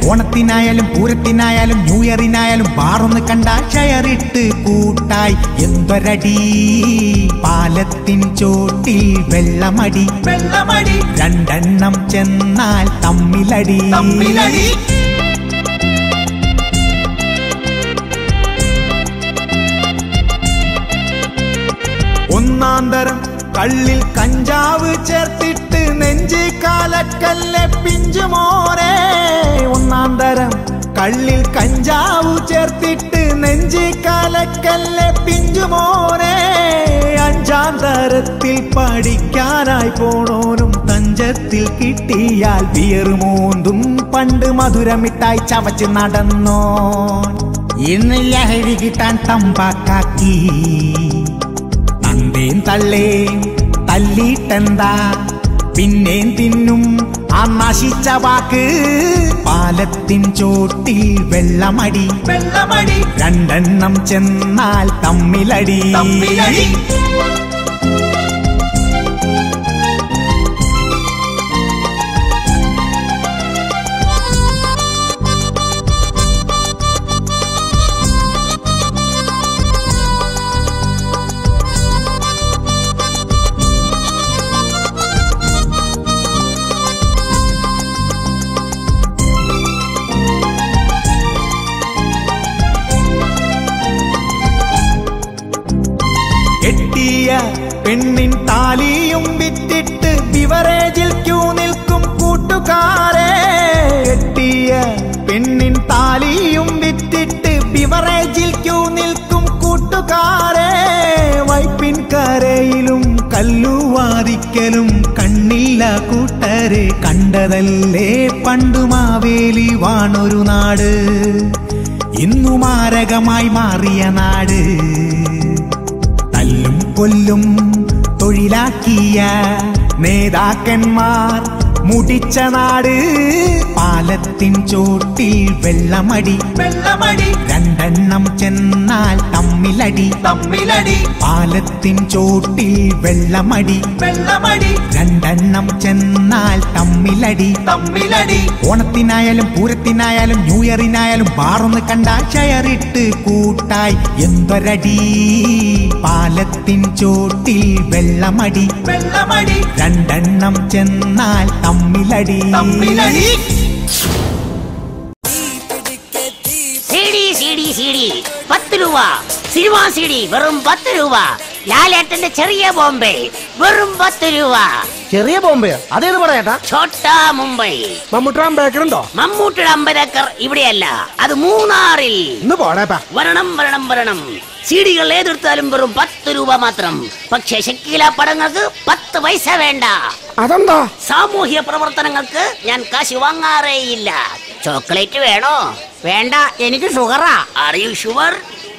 ഓണത്തിനായാലും പൂരത്തിനായാലും ന്യൂ ഇയറിനായാലും ബാറൊന്ന് കണ്ടാൽ ഷെയറിട്ട് കൂട്ടായി എന്തൊരടി. പാലത്തിൻ ചോട്ടിൽ വെള്ളമടി 2 ചെന്നാൽ തമ്മിലടി. ഒന്നാന്തരം കള്ളിൽ കഞ്ചാവ് ചേർത്തിട്ട് നെഞ്ചി കാലക്കല്ലെ പിഞ്ചുമോനെ. ഒന്നാന്തരം കള്ളിൽ കഞ്ചാവ് ചേർത്തിട്ട് നെഞ്ചി കാലക്കല്ലെ പിഞ്ചുമോനെ. 5ാം തരത്തിൽ പഠിക്കാനായി പോണോനും തഞ്ചത്തിൽ കിട്ടിയാൽ ബിയറുമോന്തും പണ്ട് മധുരമിട്ടായി ചവച്ച് നടന്നോ. ഇന്ന് ലഹരി കിട്ടാൻ തമ്പാക്കാക്കി തല്ലേം തള്ളേം തല്ലിട്ടെന്താ പിന്നേം തിന്നും ആ നശിച്ച വാക്ക് പാലത്തിൻ ചോട്ടിൽ വെള്ളമടി വെള്ളമടി രണ്ടെണ്ണം ചെന്നാൽ തമ്മിലടി തമ്മിലടി പെണ്ണിൻ താലിയും വിറ്റിട്ട് ബിവറേജിൽ ക്യൂ നിൽക്കും കൂട്ടുകാരെ കെട്ടിയ പെണ്ണിൻ താലിയും വിറ്റിട്ട് ബിവറേജിൽ ക്യൂ നിൽക്കും കൂട്ടുകാരെ വൈപ്പിൻ കരയിലും കല്ലുവാതിക്കലും കണ്ണില്ല കൂട്ടരെ കണ്ടതല്ലേ പണ്ടു മാവേലി വാണൊരു നാട് ഇന്നു മാരകമായി മാറിയ നാട് തല്ലും കൊല്ലും തൊഴിലാക്കിയ നേതാക്കന്മാർ മുടിച്ച നാട് പാലത്തിൻ ചോട്ടിൽ വെള്ളമടി വെള്ളമടി രണ്ടെണ്ണം ചെന്നാൽ തമ്മിലടി തമ്മിലടി പാലത്തിൻ ചോട്ടിൽ വെള്ളമടി വെള്ളമടി രണ്ടെണ്ണം ചെന്നാൽ തമ്മിലടി തമ്മിലടി ഓണത്തിനായാലും പൂരത്തിനായാലും ന്യൂ ഇയറിനായാലും ബാറൊന്ന് കണ്ടാൽ ഷെയറിട്ട് കൂട്ടായി എന്തൊരടി പാലത്തിൻ ചോട്ടിൽ വെള്ളമടി വെള്ളമടി രണ്ടെണ്ണം ചെന്നാൽ തമ്മിലടി തമ്മിലടി സിഡി സിഡി സിഡി 10 രൂപ സിനിമ സിഡി വെറും 10 രൂപ ലാലേട്ടന്റെ ചെറിയ ബോംബെ വെറും 10 രൂപ ചെറിയ ബോംബെ അതേത് പറയാ ഛോട്ടാ മുംബൈ മമ്മൂട്ടി അമ്പേക്കറുണ്ടോ മമ്മൂട്ടിയുടെ അമ്പേക്കർ ഇവിടെയല്ല അത് മൂന്നാറിൽ ഇന്ന് പോണേപ്പാ വരണം വരണം വരണം സീഡികൾ ഏതെടുത്താലും വെറും 10 രൂപ മാത്രം പക്ഷേ ഷക്കീല പടങ്ങൾക്ക് 10 പൈസ വേണ്ട അതെന്താ സാമൂഹ്യ പ്രവർത്തനങ്ങൾക്ക് ഞാൻ കാശ് വാങ്ങാറേയില്ല ചോക്ലേറ്റ് വേണോ വേണ്ട എനിക്ക് ഷുഗറാ അറിയൂ ഷുഗർ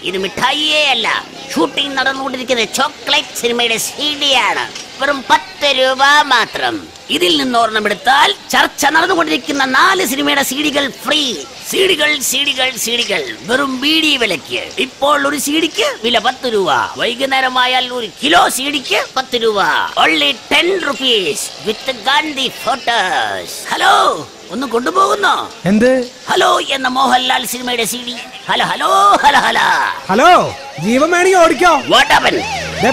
ഇത് മിഠായിയേ അല്ല ഷൂട്ടിംഗ് നടന്നുകൊണ്ടിരിക്കുന്ന ചോക്ലേറ്റ് സിനിമയുടെ സീഡിയാണ് വെറും 10 രൂപ മാത്രം ഇതിൽ നിന്ന് ഓർണമെടുത്താൽ ചർച്ച നടന്നുകൊണ്ടിരിക്കുന്ന 4 സിനിമയുടെ സീഡികൾ ഫ്രീ സീഡികൾ സീഡികൾ സീഡികൾ വെറും ബീഡി വിലയ്ക്ക് ഇപ്പോൾ ഒരു സീഡിക്ക് വില 10 രൂപ വൈകുന്നേരമായാൽ ഒരു കിലോ സീഡിക്ക് 10 രൂപ only 10 rupees with Gandhi photos hello ഒന്ന് കൊണ്ടുപോകുന്നോ എന്ത് ഹലോ എന്ന മോഹൻലാൽ സിനിമയുടെ CD hello hello hello hello hello ജീവൻ വേണമെങ്കിൽ ഓടിക്കോ വാട്ട് ഹാപ്പൻ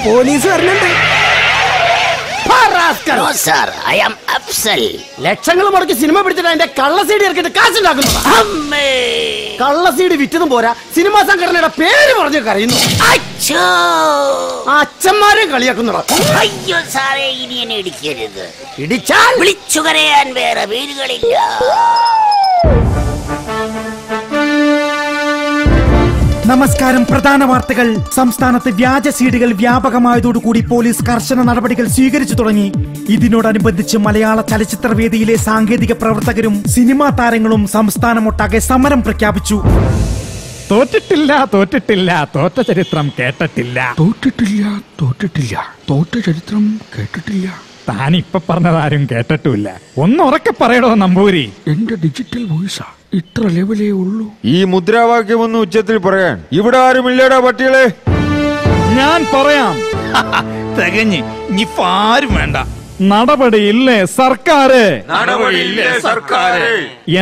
പോലീസ് വരുന്നുണ്ട് ലക്ഷങ്ങൾ മുടക്കി സിനിമ പിടിച്ചിട്ട് അതിന്റെ കള്ള സീഡി ഇറക്കിട്ട് കാശുണ്ടാക്കുന്നു കള്ള സീഡി വിറ്റതും പോരാ സിനിമാ സംഘടനയുടെ പേര് പറഞ്ഞു കരയുന്നു അച്ഛന്മാരെ കളിയാക്കുന്നു അയ്യോ സാറേ ഇനി എന്നെ ഇടിക്കരുത് ഇടിച്ചാൽ വിളിച്ചു കരയാൻ വേറെ പേരുകളില്ല നമസ്കാരം. പ്രധാന വാർത്തകൾ. സംസ്ഥാനത്ത് വ്യാജ സീഡികൾ വ്യാപകമായതോടുകൂടി പോലീസ് കർശന നടപടികൾ സ്വീകരിച്ചു തുടങ്ങി. ഇതിനോടനുബന്ധിച്ച് മലയാള ചലച്ചിത്രവേദിയിലെ സാങ്കേതിക പ്രവർത്തകരും സിനിമാ താരങ്ങളും സംസ്ഥാനമൊട്ടാകെ സമരം പ്രഖ്യാപിച്ചു. തോറ്റിട്ടില്ല തോറ്റിട്ടില്ല തോറ്റ ചരിത്രം കേട്ടിട്ടില്ല തോറ്റിട്ടില്ല തോറ്റിട്ടില്ല തോറ്റ ചരിത്രം കേട്ടിട്ടില്ല. താനിപ്പൊ പറഞ്ഞതാരും കേട്ടിട്ടില്ല. ഒന്നുറക്കെ പറയടോ നമ്പൂരി. എന്റെ ഡിജിറ്റൽ വോയിസാ ഇത്ര ലെവലേ ഉള്ളൂ. ഈ മുദ്രാവാക്യം ഒന്ന് ഉച്ചത്തിൽ പറയാൻ ഇവിടെ ആരുമില്ലേടാ പട്ടികളെ. ഞാൻ പറയാം. തികഞ്ഞ് ഇനിയിപ്പോ ആരും വേണ്ട. നടപടിയില്ലേ സർക്കാര്?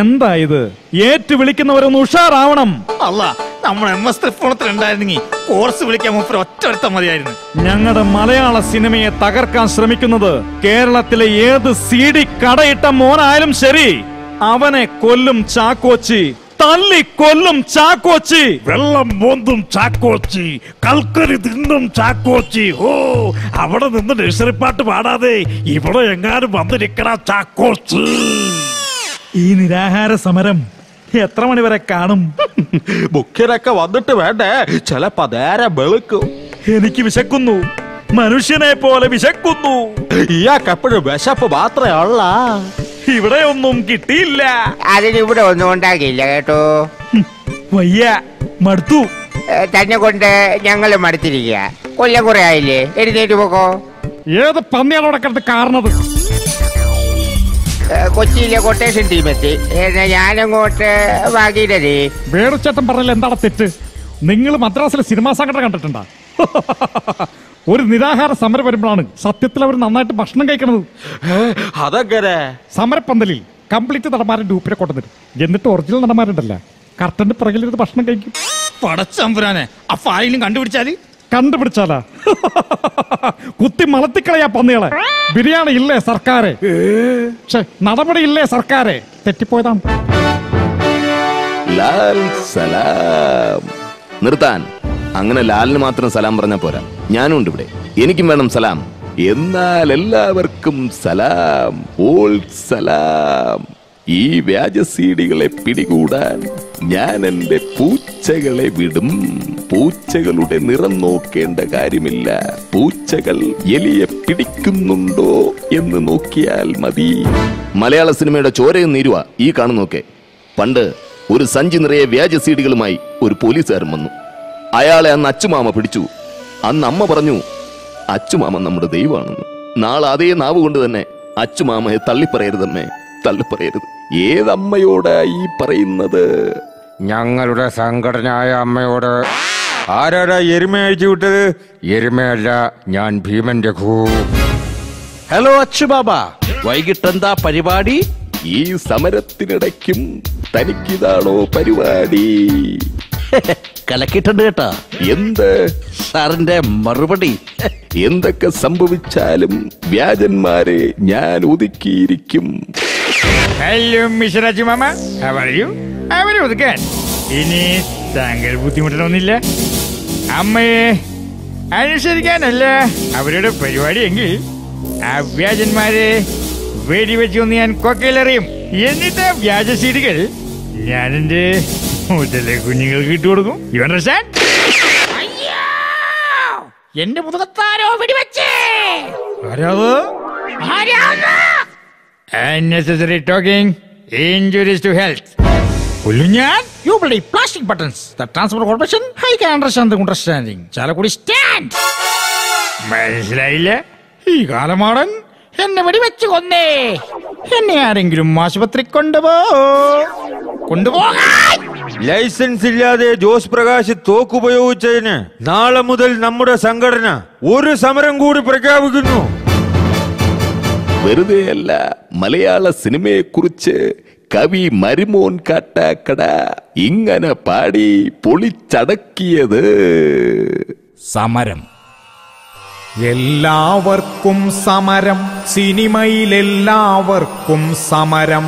എന്താ ഇത്? ഏറ്റു വിളിക്കുന്നവരൊന്ന് ഉഷാറാവണം. അല്ല നമ്മൾ MS തൃപ്പൂണിത്തുണ്ടായിരുന്നെങ്കിൽ കോഴ്സ് വിളിക്കാൻ മുമ്പ് ഒറ്റ മതിയായിരുന്നു. ഞങ്ങളുടെ മലയാള സിനിമയെ തകർക്കാൻ ശ്രമിക്കുന്നത് കേരളത്തിലെ ഏത് CD കടയിട്ട മോനായാലും ശരി, അവനെ കൊല്ലും ചാക്കോച്ചി, തള്ളി കൊല്ലും ചാക്കോച്ചി. വെള്ളം മോന്തും ചാക്കോച്ചി, കൽക്കരി തിന്നും ചാക്കോച്ചി. ഓ, അവിടെ നിന്ന് നഴ്സറിപ്പാട്ട് പാടാതെ ഇവിടെ എങ്ങാനും വന്നിരിക്കണ ചാക്കോച്ചി. ഈ നിരാഹാര സമരം എത്ര മണി വരെ കാണും? മുഖ്യരൊക്കെ വന്നിട്ട് വേണ്ടേ, ചിലപ്പോ നേരെ വെളുക്കും. എനിക്ക് വിശക്കുന്നു, മനുഷ്യനെ പോലെ വിശക്കുന്നു. ഇയാൾക്കെപ്പോഴും വിശപ്പ് മാത്രമേ ഉള്ള. ഇവിടെ ഒന്നും കിട്ടിയില്ല. അതിനിവിടെ ഒന്നും ഉണ്ടാകില്ല കേട്ടോ. വയ്യ, മടുത്തു. തന്നെ കൊണ്ട് ഞങ്ങൾ മടുത്തിരിക്കുക. കൊല്ലം കുറെ ആയില്ലേ, എഴുന്നേറ്റ് പോക്കോ. ഏത് പന്നിയാളോടെ കിടന്ന് കാരണത്? കൊച്ചിയിലെ കൊട്ടേഷൻ ടീം എത്തി, ഞാനങ്ങോട്ട് വാങ്ങിയിട്ടേ. വേണുച്ചേട്ടൻ പറഞ്ഞാൽ എന്താണ് തെറ്റ്? നിങ്ങൾ മദ്രാസിലെ സിനിമാ സംഘടന കണ്ടിട്ടുണ്ടോ? ഒരു നിരാഹാര സമരം വരുമ്പോഴാണ് സത്യത്തിൽ അവർ നന്നായിട്ട് ഭക്ഷണം കഴിക്കണത്. അതങ്ങനെ സമരപ്പന്തലിൽ കംപ്ലീറ്റ് നടന്മാരെ ഡൂപ്പിനെ കൊണ്ടുവരും, എന്നിട്ട് ഒറിജിനൽ നടന്മാരുണ്ടല്ല കർട്ടന്റെ പിറകിലിരുന്ന് ഭക്ഷണം കഴിക്കും. പടച്ചമ്പുരാനെ, ആ ഫയലും കണ്ടുപിടിച്ചാലാ കുത്തി മലത്തിക്കളയാ പന്നികളെ. ബിരിയാണി ഇല്ലേ സർക്കാരെ, നടപടി ഇല്ലേ സർക്കാരെ, തെറ്റിപ്പോയതാണ്. ലാൽ സലാം. നിർത്താൻ. അങ്ങനെ ലാലിന് മാത്രം സലാം പറഞ്ഞാ പോരാ, ഞാനും ഉണ്ട് ഇവിടെ, എനിക്കും വേണം സലാം. എന്നാൽ എല്ലാവർക്കും സലാം, ഓൾ സലാം. ഈ വ്യാജ സീഡികളെ പിടികൂടാൻ ഞാൻ എന്റെ പൂച്ചകളെ വിടും. പൂച്ചകളുടെ നിറം നോക്കേണ്ട കാര്യമില്ല, പൂച്ചകൾ എലിയെ പിടിക്കുന്നുണ്ടോ എന്ന് നോക്കിയാൽ മതി. മലയാള സിനിമയുടെ ചോരയും നീരുവ ഈ കാണുന്നൊക്കെ. പണ്ട് ഒരു സഞ്ചി നിറയെ വ്യാജ സീഡികളുമായി ഒരു പോലീസുകാരൻ വന്നു. അയാളെ അന്ന് അച്ചുമാമ പിടിച്ചു. അന്ന് അമ്മ പറഞ്ഞു, അച്ചുമാമ നമ്മുടെ ദൈവമാണെന്ന്. നാളെ അതേ നാവ് കൊണ്ട് തന്നെ അച്ചുമാമയെ തള്ളിപ്പറയരുതമ്മേ, തള്ളിപ്പറയരുത്. ഏതമ്മയോടാ ഈ പറയുന്നത്? ഞങ്ങളുടെ സംഘടനയായ അമ്മയോട്. ആരാടാ എരുമ അഴിച്ചു വിട്ടത്? എരുമയല്ല, ഞാൻ ഭീമൻ രഘു. ഹലോ അച്ചുബാബ, വൈകിട്ട് എന്താ പരിപാടി? ഈ സമരത്തിനിടയ്ക്കും തനിക്കിതാണോ പരിപാടി? കലക്കിട്ടുണ്ട് കേട്ടാ. എന്ത് സാറിന്റെ മറുപടി? എന്തൊക്കെ സംഭവിച്ചാലും വ്യാജന്മാരെ ഞാൻ ഒതുക്കിയിരിക്കും. ഹലോ മിസ്റ്റർ അച്ചുമാമ, അവരെ ഒതുക്കാൻ ഇനി താങ്കൾ ബുദ്ധിമുട്ടണമെന്നില്ല. അമ്മയെ അനുസരിക്കാനല്ല അവരുടെ പരിപാടിയെങ്കിൽ ആ വ്യാജന്മാരെ വെടിവെച്ച് ഒന്ന് ഞാൻ കൊക്കയിലെറിയും. എന്നിട്ട് വ്യാജ സീഡുകൾ ഞാൻ എന്റെ മുതലെ കുഞ്ഞുങ്ങൾക്ക് ഇട്ടുകൊടുക്കും. എന്റെ മുതുകത്താരോ വെടിവെച്ചേ. Unnecessary talking, injuries to health. Ulunyan, you bloody plastic buttons. The Transport Corporation, I can understand the understanding. Chalakudi stand. മനസ്സിലായില്ല? ഈ കാലമാടൻ എന്നെ വെടിവെച്ച് കൊന്നേ. എന്നെ ആരെങ്കിലും ആശുപത്രി കൊണ്ടുപോകാൻ. ലൈസൻസ് ഇല്ലാതെ ജോസ് പ്രകാശ് തോക്കുപയോഗിച്ചതിന് നാളെ മുതൽ നമ്മുടെ സംഘടന ഒരു സമരം കൂടി പ്രഖ്യാപിക്കുന്നു. വെറുതെയല്ല മലയാള സിനിമയെ കുറിച്ച് കവി മരുമോൻ കാട്ടാക്കട ഇങ്ങനെ പാടി പൊളിച്ചടക്കിയത്. സമരം, എല്ലാവർക്കും സമരം, സിനിമയിലെല്ലാവർക്കും സമരം.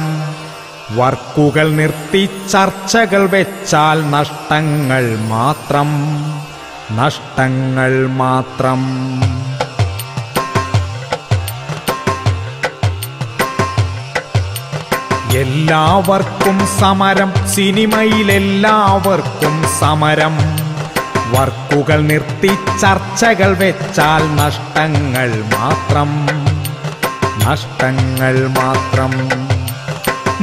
വർക്കുകൾ നിർത്തി ചർച്ചകൾ വെച്ചാൽ നഷ്ടങ്ങൾ മാത്രം, നഷ്ടങ്ങൾ മാത്രം. എല്ലാവർക്കും സമരം, സിനിമയിലെല്ലാവർക്കും സമരം. വർക്കുകൾ നിർത്തി ചർച്ചകൾ വെച്ചാൽ നഷ്ടങ്ങൾ മാത്രം, നഷ്ടങ്ങൾ മാത്രം.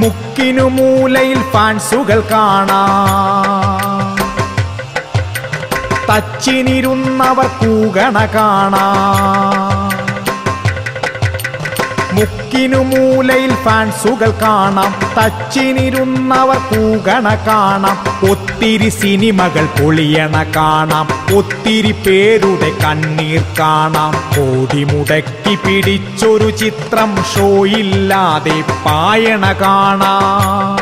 മുക്കിനു മൂലയിൽ ഫാൻസുകൾ കാണാം, തച്ചിനിരുന്നവർ കൂകണ കാണാം. മുക്കിനു മൂലയിൽ ഫാൻസുകൾ കാണാം, തച്ചിനിരുന്നവർ കൂകണ കാണാം. ഒത്തിരി സിനിമകൾ പൊളിയണ കാണാം, ഒത്തിരി പേരുടെ കണ്ണീർ കാണാം. കോടി മുടക്കി പിടിച്ചൊരു ചിത്രം ഷോയില്ലാതെ പായണ കാണാം.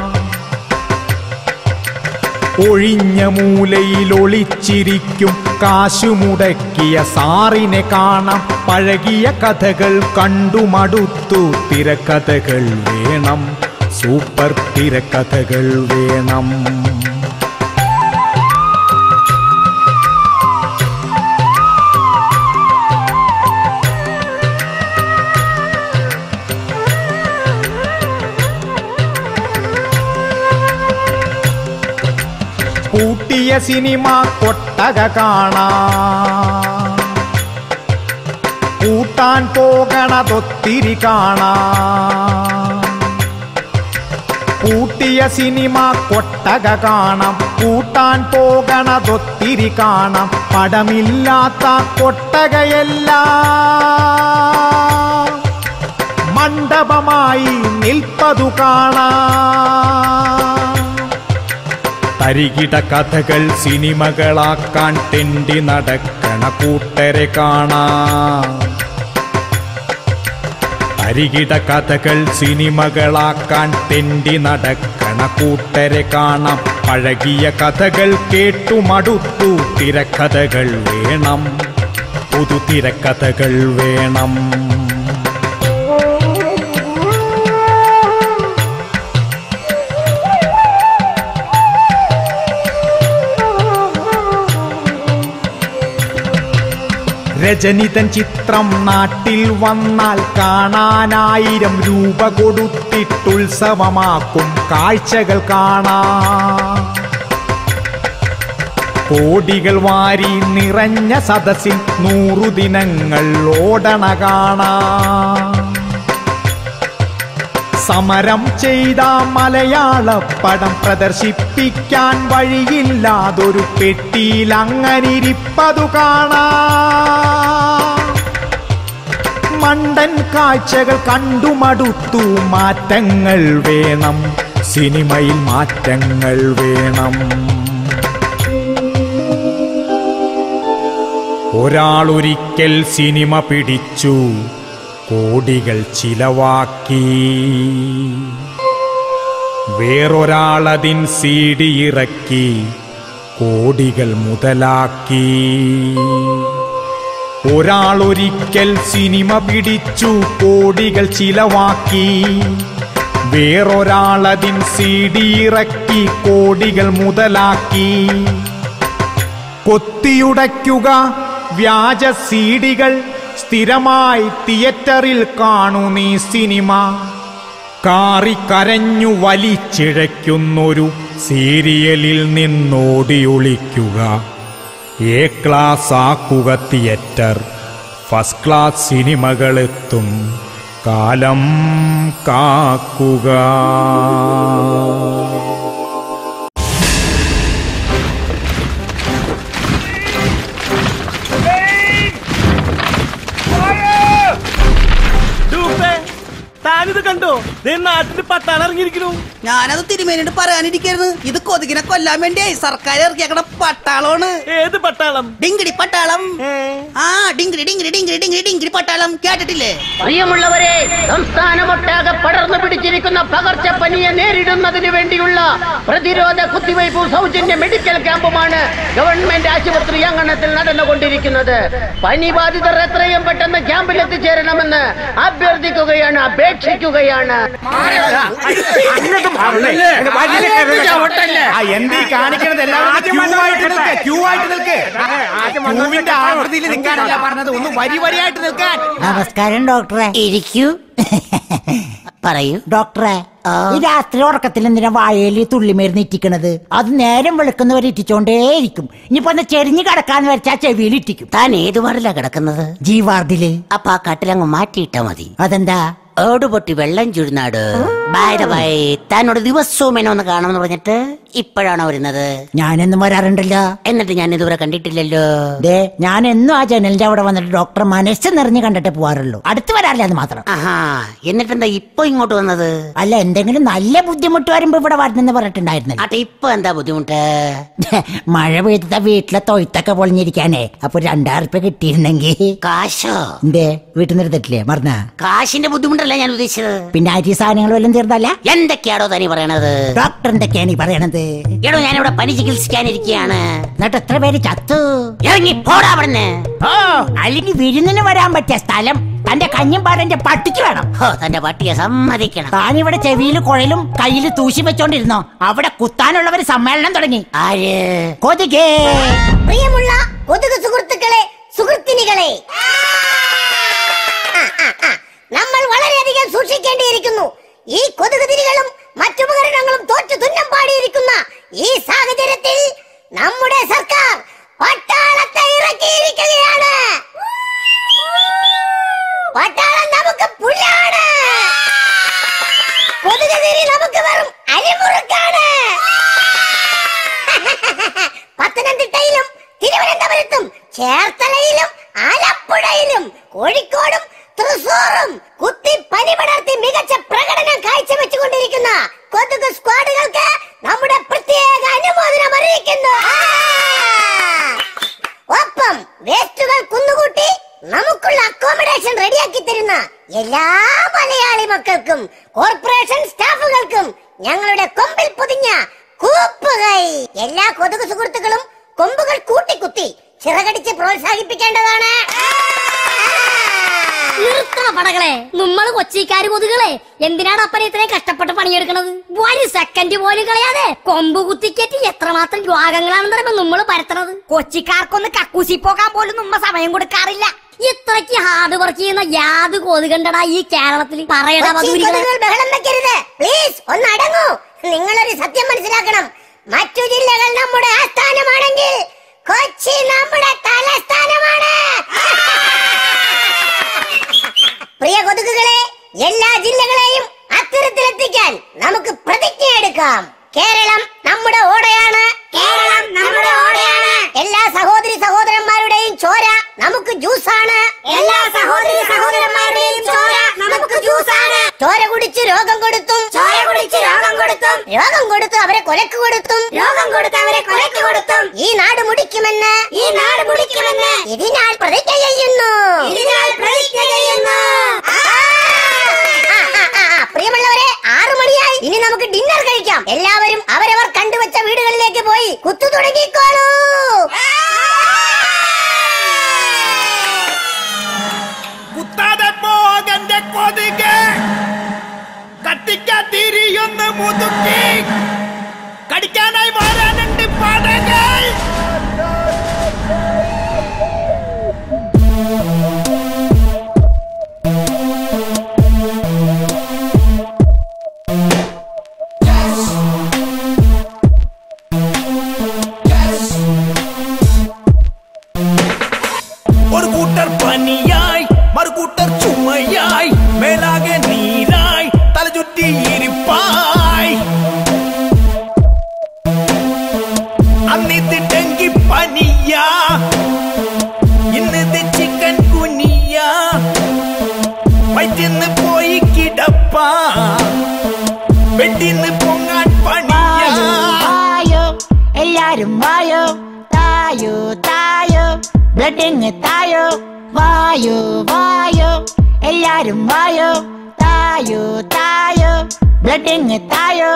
ഒഴിഞ്ഞ മൂലയിൽ ഒളിച്ചിരിക്കും കാശുമുടക്കിയ സാറിനെ കാണാം. പഴകിയ കഥകൾ കണ്ടുമടുത്തു, തിരക്കഥകൾ വേണം, സൂപ്പർ തിരക്കഥകൾ വേണം. പൂട്ടിയ സിനിമ കൊട്ടക കാണാം, കൂട്ടാൻ പോകണതൊത്തിരി കാണാം. പൂട്ടിയ സിനിമ കൊട്ടക കാണാം, കൂട്ടാൻ പോകണതൊത്തിരി കാണാം. പടമില്ലാത്ത കൊട്ടകയെല്ലാം മണ്ഡപമായി നിൽപ്പതു കാണാം. തരികിട കഥകൾ സിനിമകളാക്കാൻ തെണ്ടി നടക്കണ കൂട്ടരെ കാണാം. തരികിട കഥകൾ സിനിമകളാക്കാൻ തെണ്ടി നടക്കണ കൂട്ടരെ കാണാം. പഴകിയ കഥകൾ കേട്ടു മടുത്തു, തിരക്കഥകൾ വേണം, പുതു തിരക്കഥകൾ വേണം. രജനിതൻ ചിത്രം നാട്ടിൽ വന്നാൽ കാണാനായിരം രൂപ കൊടുത്തിട്ടുത്സവമാക്കും കാഴ്ചകൾ കാണാം. കോടികൾ വാരി നിറഞ്ഞ സദസ്സിൽ 100 ദിനങ്ങൾ ഓടണ കാണാം. സമരം ചെയ്ത മലയാള പടം പ്രദർശിപ്പിക്കാൻ വഴിയില്ലാതൊരു പെട്ടിയിൽ അങ്ങനിരിപ്പതു കാണാം. മണ്ടൻ കാഴ്ചകൾ കണ്ടുമടുത്തു, മാറ്റങ്ങൾ വേണം, സിനിമയിൽ മാറ്റങ്ങൾ വേണം. ഒരാളൊരിക്കൽ സിനിമ പിടിച്ചു, കോടികൾ ചിലവാക്കി. വേറൊരാളതിൻ CD ഇറക്കി, കോടികൾ മുതലാക്കി. ഒരാളൊരിക്കൽ സിനിമ പിടിച്ചു, കോടികൾ ചിലവാക്കി. വേറൊരാളതിൻ CD ഇറക്കി, കോടികൾ മുതലാക്കി. കൊത്തിയുടയ്ക്കുക വ്യാജ സീഡികൾ, സ്ഥിരമായി തിയേറ്ററിൽ കാണൂ നീ സിനിമ. കാറിക്കരഞ്ഞു വലിച്ചിഴയ്ക്കുന്നൊരു സീരിയലിൽ നിന്നോടിയൊളിക്കുക. A ക്ലാസ് ആക്കുക തിയേറ്റർ, ഫസ്റ്റ് ക്ലാസ് സിനിമകളെത്തും കാലം കാക്കുക. താനിത് കണ്ടോ? നാട്ടിൽ പട്ടാളം ഇറങ്ങിയിരിക്കുന്നു. ഞാനത് തിരുമേനിട്ട് പറയാനിരിക്കായിരുന്നു. ഇത് കൊതുകിനെ കൊല്ലാൻ വേണ്ടി സർക്കാർ ഇറക്കിയേക്കണ പട്ടാളമാണ്. ഏത് പട്ടാളം? ഡിങ്കിടി പട്ടാളം. ആ ഡിങ്കിടി ഡിങ്കിടി ഡിങ്കിടി ഡിങ്കിടി ഡിങ്കിടി പട്ടാളം കേട്ടിട്ടില്ലേ? പ്രിയമുള്ളവരെ, സംസ്ഥാനമൊട്ടാകെ പടർന്നു പിടിച്ചിരിക്കുന്ന പകർച്ചപ്പനിയെ നേരിടുന്നതിന് വേണ്ടിയുള്ള പ്രതിരോധ കുത്തിവയ്പ് സൗജന്യ മെഡിക്കൽ ക്യാമ്പുമാണ് ഗവൺമെന്റ് ആശുപത്രി അങ്കണത്തിൽ നടന്നുകൊണ്ടിരിക്കുന്നത്. പനി ബാധിതർ എത്രയും പെട്ടെന്ന് ക്യാമ്പിൽ എത്തിച്ചേരണമെന്ന് അഭ്യർത്ഥിക്കുകയാണ്, അപേക്ഷിക്കുകയാണ്. എന്തീ കാണിക്കണത്? ആകൃതിയിൽ നിൽക്കാനല്ല പറഞ്ഞത്, ഒന്ന് വരി വരിയായിട്ട് നിൽക്കാൻ. നമസ്കാരം ഡോക്ടറെ, ഇരിക്കൂ. പറയൂ ഡോക്ടറെ, ഈ രാത്രി ഉറക്കത്തിൽ എന്തിനാ വായയിൽ തുള്ളിമരുന്ന് ഇറ്റിക്കണത്? അത് നേരം വെളുക്കുന്നവരെ ഇറ്റിച്ചോണ്ടേയിരിക്കും. ഇനിയിപ്പോ ഒന്ന് ചെരിഞ്ഞു കിടക്കാന്ന് വെച്ചാ ചെവിയിൽ ഇറ്റിക്കും. താൻ ഏത് വാർഡിലാ കിടക്കുന്നത്? ജി വാർഡില്. അപ്പൊ ആ കട്ടിലങ്ങ് മാറ്റിയിട്ടാ മതി. അതെന്താ? ഏടുപൊട്ടി വെള്ളം ചുരുന്നാട്. താനോട് ദിവസവും എന്നെ ഒന്ന് കാണാമെന്ന് പറഞ്ഞിട്ട് ഇപ്പോഴാണോ വരുന്നത്? ഞാനെന്നും വരാറുണ്ടല്ലോ. എന്നിട്ട് ഞാൻ ഇതുവരെ കണ്ടിട്ടില്ലല്ലോ. ദേ, ഞാൻ എന്നും ആ ജനലിന്റെ അവിടെ വന്നിട്ട് ഡോക്ടറെ മനസ്സ് നിറഞ്ഞ് കണ്ടിട്ട് പോവാറുള്ളൂ. അടുത്ത് വരാറില്ല അത് മാത്രം. ആഹാ, എന്നിട്ടെന്താ ഇപ്പൊ ഇങ്ങോട്ട് വന്നത്? അല്ല, എന്തെങ്കിലും നല്ല ബുദ്ധിമുട്ട് വരുമ്പോ ഇവിടെ വരുന്നെന്ന് പറഞ്ഞിട്ടുണ്ടായിരുന്നു. അട്ടെ, ഇപ്പൊ എന്താ ബുദ്ധിമുട്ട്? മഴ പെയ്ത വീട്ടിലെ തൊയ്ത്തൊക്കെ പൊളിഞ്ഞിരിക്കാനേ. അപ്പൊ 2000 റുപ്യ കിട്ടിയിരുന്നെങ്കിൽ. കാശോ? എന്തേ, വീട്ടിൽ നിന്ന് എടുത്തിട്ടില്ലേ? മറന്ന? കാശിന്റെ ബുദ്ധിമുട്ടല്ല ഞാൻ ഉദ്ദേശിച്ചത്. പിന്നെ അരി സാധനങ്ങൾ വല്ലതും തീർന്നല്ല? എന്തൊക്കെയാണോ തനി പറയണത്? ഡോക്ടർ എന്തൊക്കെയാണ് ഈ പറയണത്? എടോ, ഞാനിവിടെ പനി ചികിത്സിക്കാനിരിക്കുകയാണ്. എന്നിട്ട് എത്ര പേര് ചത്തു? ഇറങ്ങി പോടാ അവിടുന്ന്. ഓ, അല്ലെങ്കിൽ വിരുന്നിന് വരാൻ പറ്റിയ സ്ഥലം തന്റെ കഞ്ഞും പാടന്റെ പട്ടിക്ക് വേണം. തന്റെ പട്ടിയെ സമ്മതിക്കണം. താനിവിടെ ചെവിയിൽ കുഴലും കയ്യിൽ തൂശി വെച്ചോണ്ടിരുന്നോ? അവിടെ കുത്താനുള്ളവര് സമ്മേളനം തുടങ്ങി. ആര്? കൊതുകേ. പ്രിയമുള്ള കൊതുക് സുഹൃത്തുക്കളെ, സുഹൃത്തിനികളെ, നമ്മൾ വളരെയധികം സൂക്ഷിക്കേണ്ടിയിരിക്കുന്നു. ഈ കൊതുക് തിരികളും മറ്റുപകരണങ്ങളും തോറ്റു തുന്നം പാടിയിരിക്കുന്ന ഈ സാഹചര്യത്തിൽ നമ്മുടെ സർക്കാർ പട്ടാളത്തെ ഇറക്കിയിരിക്കുകയാണ്. പട്ടാളം നമുക്ക് പുല്ലാണ്. കൊതുക് തിരി നമുക്ക് വെറും തിരുവനന്തപുരത്തും ചേർത്തലയിലും ആലപ്പുഴയിലും കോഴിക്കോടും തൃശൂറും കുത്തി പനി പടർത്തി മികച്ച പ്രകടനം കാഴ്ചവെച്ചുകൊണ്ടിരിക്കുന്ന കൊതുക് സ്ക്വാഡുകൾക്ക് നമ്മുടെ പ്രത്യേക അനുമോദനം അറിയിക്കുന്നു. ഒപ്പം വേസ്റ്റുകൾ കുന്നുകൂട്ടി നമുക്കുള്ള അക്കോമഡേഷൻ റെഡിയാക്കി തരുന്ന എല്ലാ മലയാളി മക്കൾക്കും കോർപ്പറേഷൻ സ്റ്റാഫുകൾക്കും ഞങ്ങളുടെ കൊമ്പിൽ പൊതിഞ്ഞ കൂപ്പുകൈ. എല്ലാ കൊതുക് സുഹൃത്തുക്കളും കൊമ്പുകൾ കൂട്ടിക്കുത്തി ചിറകടിച്ച് പ്രോത്സാഹിപ്പിക്കേണ്ടതാണ്. നിർത്തണ പടകളെ, നമ്മള് കൊച്ചിക്കാര് കൊതുകളെ എന്തിനാണ് അപ്പനെ ഇത്രയും കഷ്ടപ്പെട്ട് പണിയെടുക്കണത്? ഒരു സെക്കൻഡ് പോലും കളയാതെ കൊമ്പ് കുത്തിക്കേറ്റി എത്രമാത്രം രോഗങ്ങളാണെന്ന് നമ്മള് പരത്തണത്. കൊച്ചിക്കാർക്കൊന്ന് കക്കൂസി പോകാൻ പോലും നമ്മ സമയം കൊടുക്കാറില്ല. ഇത്രയ്ക്ക് ഹാർഡ് വർക്ക് ചെയ്യുന്ന യാത് കൊതുകണ്ടടാ ഈ കേരളത്തിൽ. പറയടാ ബഹളം വെക്കരുത് പ്ലീസ്, ഒന്ന് അടങ്ങൂ. നിങ്ങളൊരു സത്യം മനസ്സിലാക്കണം. മറ്റു ജില്ലകൾ നമ്മുടെ ആസ്ഥാനമാണെങ്കിൽ കൊച്ചി നമ്മുടെ തലസ്ഥാനമാണ്. പ്രിയ കൊതുകുകളെ, എല്ലാ ജില്ലകളെയും അത്തരത്തിലെത്തിക്കാൻ നമുക്ക് പ്രതിജ്ഞ എടുക്കാം. കേരളം നമ്മുടെ ഓടയാണ്. കേരളം നമ്മുടെ ഓടയാണ്. എല്ലാ സഹോദരി സഹോദരന്മാരുടെയും ചോര നമുക്ക് ജ്യൂസാണ്. എല്ലാ സഹോദരി സഹോദരന്മാരുടെയും ചോര നമുക്ക് ജ്യൂസാണ്. ചോര കുടിച്ച് രോഗം കൊടുത്തും, ചോര കുടിച്ച് രോഗം കൊടുത്തും, രോഗം കൊടുത്ത് അവരെ കൊലക്ക് കൊടുത്തും, രോഗം കൊടുത്ത് അവരെ കൊലക്ക് കൊടുത്തും ഈ നാട് മുടിക്കുമെന്ന്, ഈ നാട് മുടിക്കുമെന്ന് ഇതിനാൽ പ്രതിജ്ഞ ചെയ്യുന്നു, ഇതിനാൽ പ്രതിജ്ഞ ചെയ്യുന്നു. പ്രിയമുള്ളവരെ, 6 മണിയായി. ഇനി നമുക്ക് ഡിന്നർ കഴിക്കാം. എല്ലാവരും അവരവർ കണ്ടുവച്ച വീടുകളിലേക്ക് പോയി കുത്തു തുടങ്ങിക്കോളൂ. കുത്താതെ പോകന്റെ കൊതുക്, കത്തിക്കാതിരിയൊന്ന് മുതുക്കി കടിക്കാനായി വരാനുണ്ട് പടകൾ. ഒരു കൂട്ടർ പനിയായി, മറുകൂട്ടർ ചുമയായി, മേലാകെ നീരായി, തലചുറ്റി ഇരിപ്പായി. അന്നിത് ഡെങ്കി പനിയാ, ഇന്നിത് ചിക്കൻ കുനിയാ, വയറ്റിന്ന് പോയി കിടപ്പാ, വെട്ടിന്ന് പൊങ്ങാൻ പണിയാ. എല്ലാരും വായോ, തായോ തായോ, ബ്ലഡിങ് തായോ, വായോ വായോ, എല്ലാരും വായോ, തായോ തായോ, ബ്ലഡിങ് തായോ.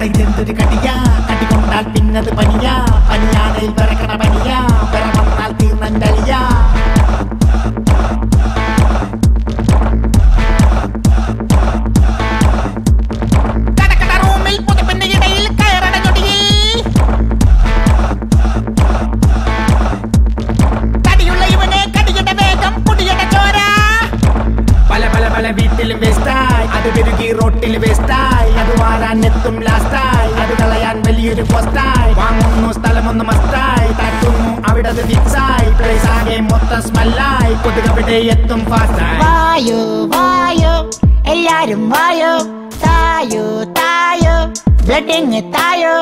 ഇതെന്തൊരു കടിയാ, കടികൊണ്ടാൽ പിന്നത് പനിയാ, പനിയാണേൽ വിറക്കണ പനിയാ, വിറ വന്നാൽ തീർന്നലിയാ. വീട്ടിലും വേസ്റ്റായി, അത് പെരുകി റോട്ടിൽ വേസ്റ്റായി, അത് വാരാനെത്തും ലാസ്റ്റായി, അത് കളയാൻ വലിയൊരു പോസ്റ്റായി. വാങ്ങുന്നു സ്ഥലമൊന്ന് മസ്റ്റായി, താറ്റുന്നു അവിടെ അത് ഫിക്സായി, പ്ലേസ് ആകെ മൊത്തം സ്മെല്ലായി, കൊതുകവിടെ എത്തും ഫാസ്റ്റായി. വായോ വായോ, എല്ലാരും വായോ, തായോ തായോ, ബ്ലഡിങ് തായോ.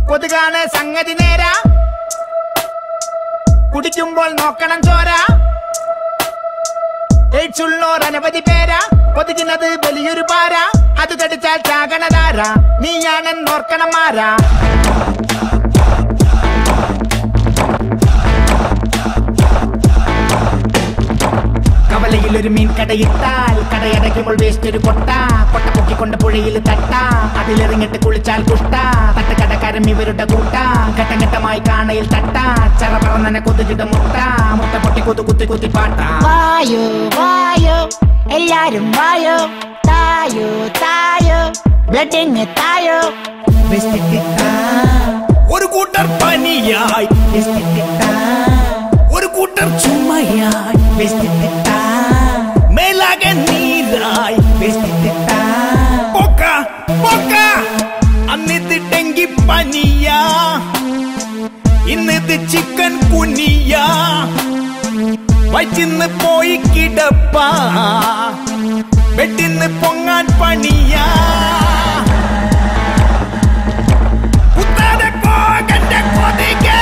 കൊതുകാണ് സംഗതി നേരാ, കുടിക്കുമ്പോൾ നോക്കണം ചോര. എയ്ഡ്സ് ഉള്ളോർ അനവധി പേരാ, കൊതുകിനത് വലിയൊരു പാര, അത് കടിച്ചാൽ ചാകണതാര, നീയാണെന്നോർക്കണം മാരാ. കവലയിൽ ഒരു മീൻ കടയിട്ടാൽ കടയടയ്ക്കുമ്പോൾ വേസ്റ്റ് ഒരു കൊട്ട, കൊട്ട പൊക്കിക്കൊണ്ട് പുഴയിൽ തട്ട, അതിലെറിഞ്ഞിട്ട് കുളിച്ചാൽ കുഷ്ട, തട്ടുകടക്കാരും ഇവരുടെ കൂട്ട, ഘട്ടം ഘട്ടമായി കാണയിൽ തട്ട, ചറ പറന്നെ കൊതുകിട മുട്ട, മുട്ട പൊട്ടി കൊതു കുത്തി കുത്തി പാട്ട. വായോ വായോ, എല്ലാരും വായോ, തായോ തായോ, ബ്ലഡിങ് തായോ. ഒരു കൂട്ടർ പനിയായി, ഒരു കൂട്ടർ ചുമയായി, മേലാകെ നീരായി, പൊക്ക പൊക്ക, അന്നിത് ഡെങ്കി പനിയാ, ഇന്നിത് ചിക്കൻ കുനിയ വച്ചിന്ന് പോയി കിടപ്പ വെട്ടിന്ന് പൊങ്ങാൻ പണിയാ കുത്താതെ പോകന്റെ കൊതിക്ക്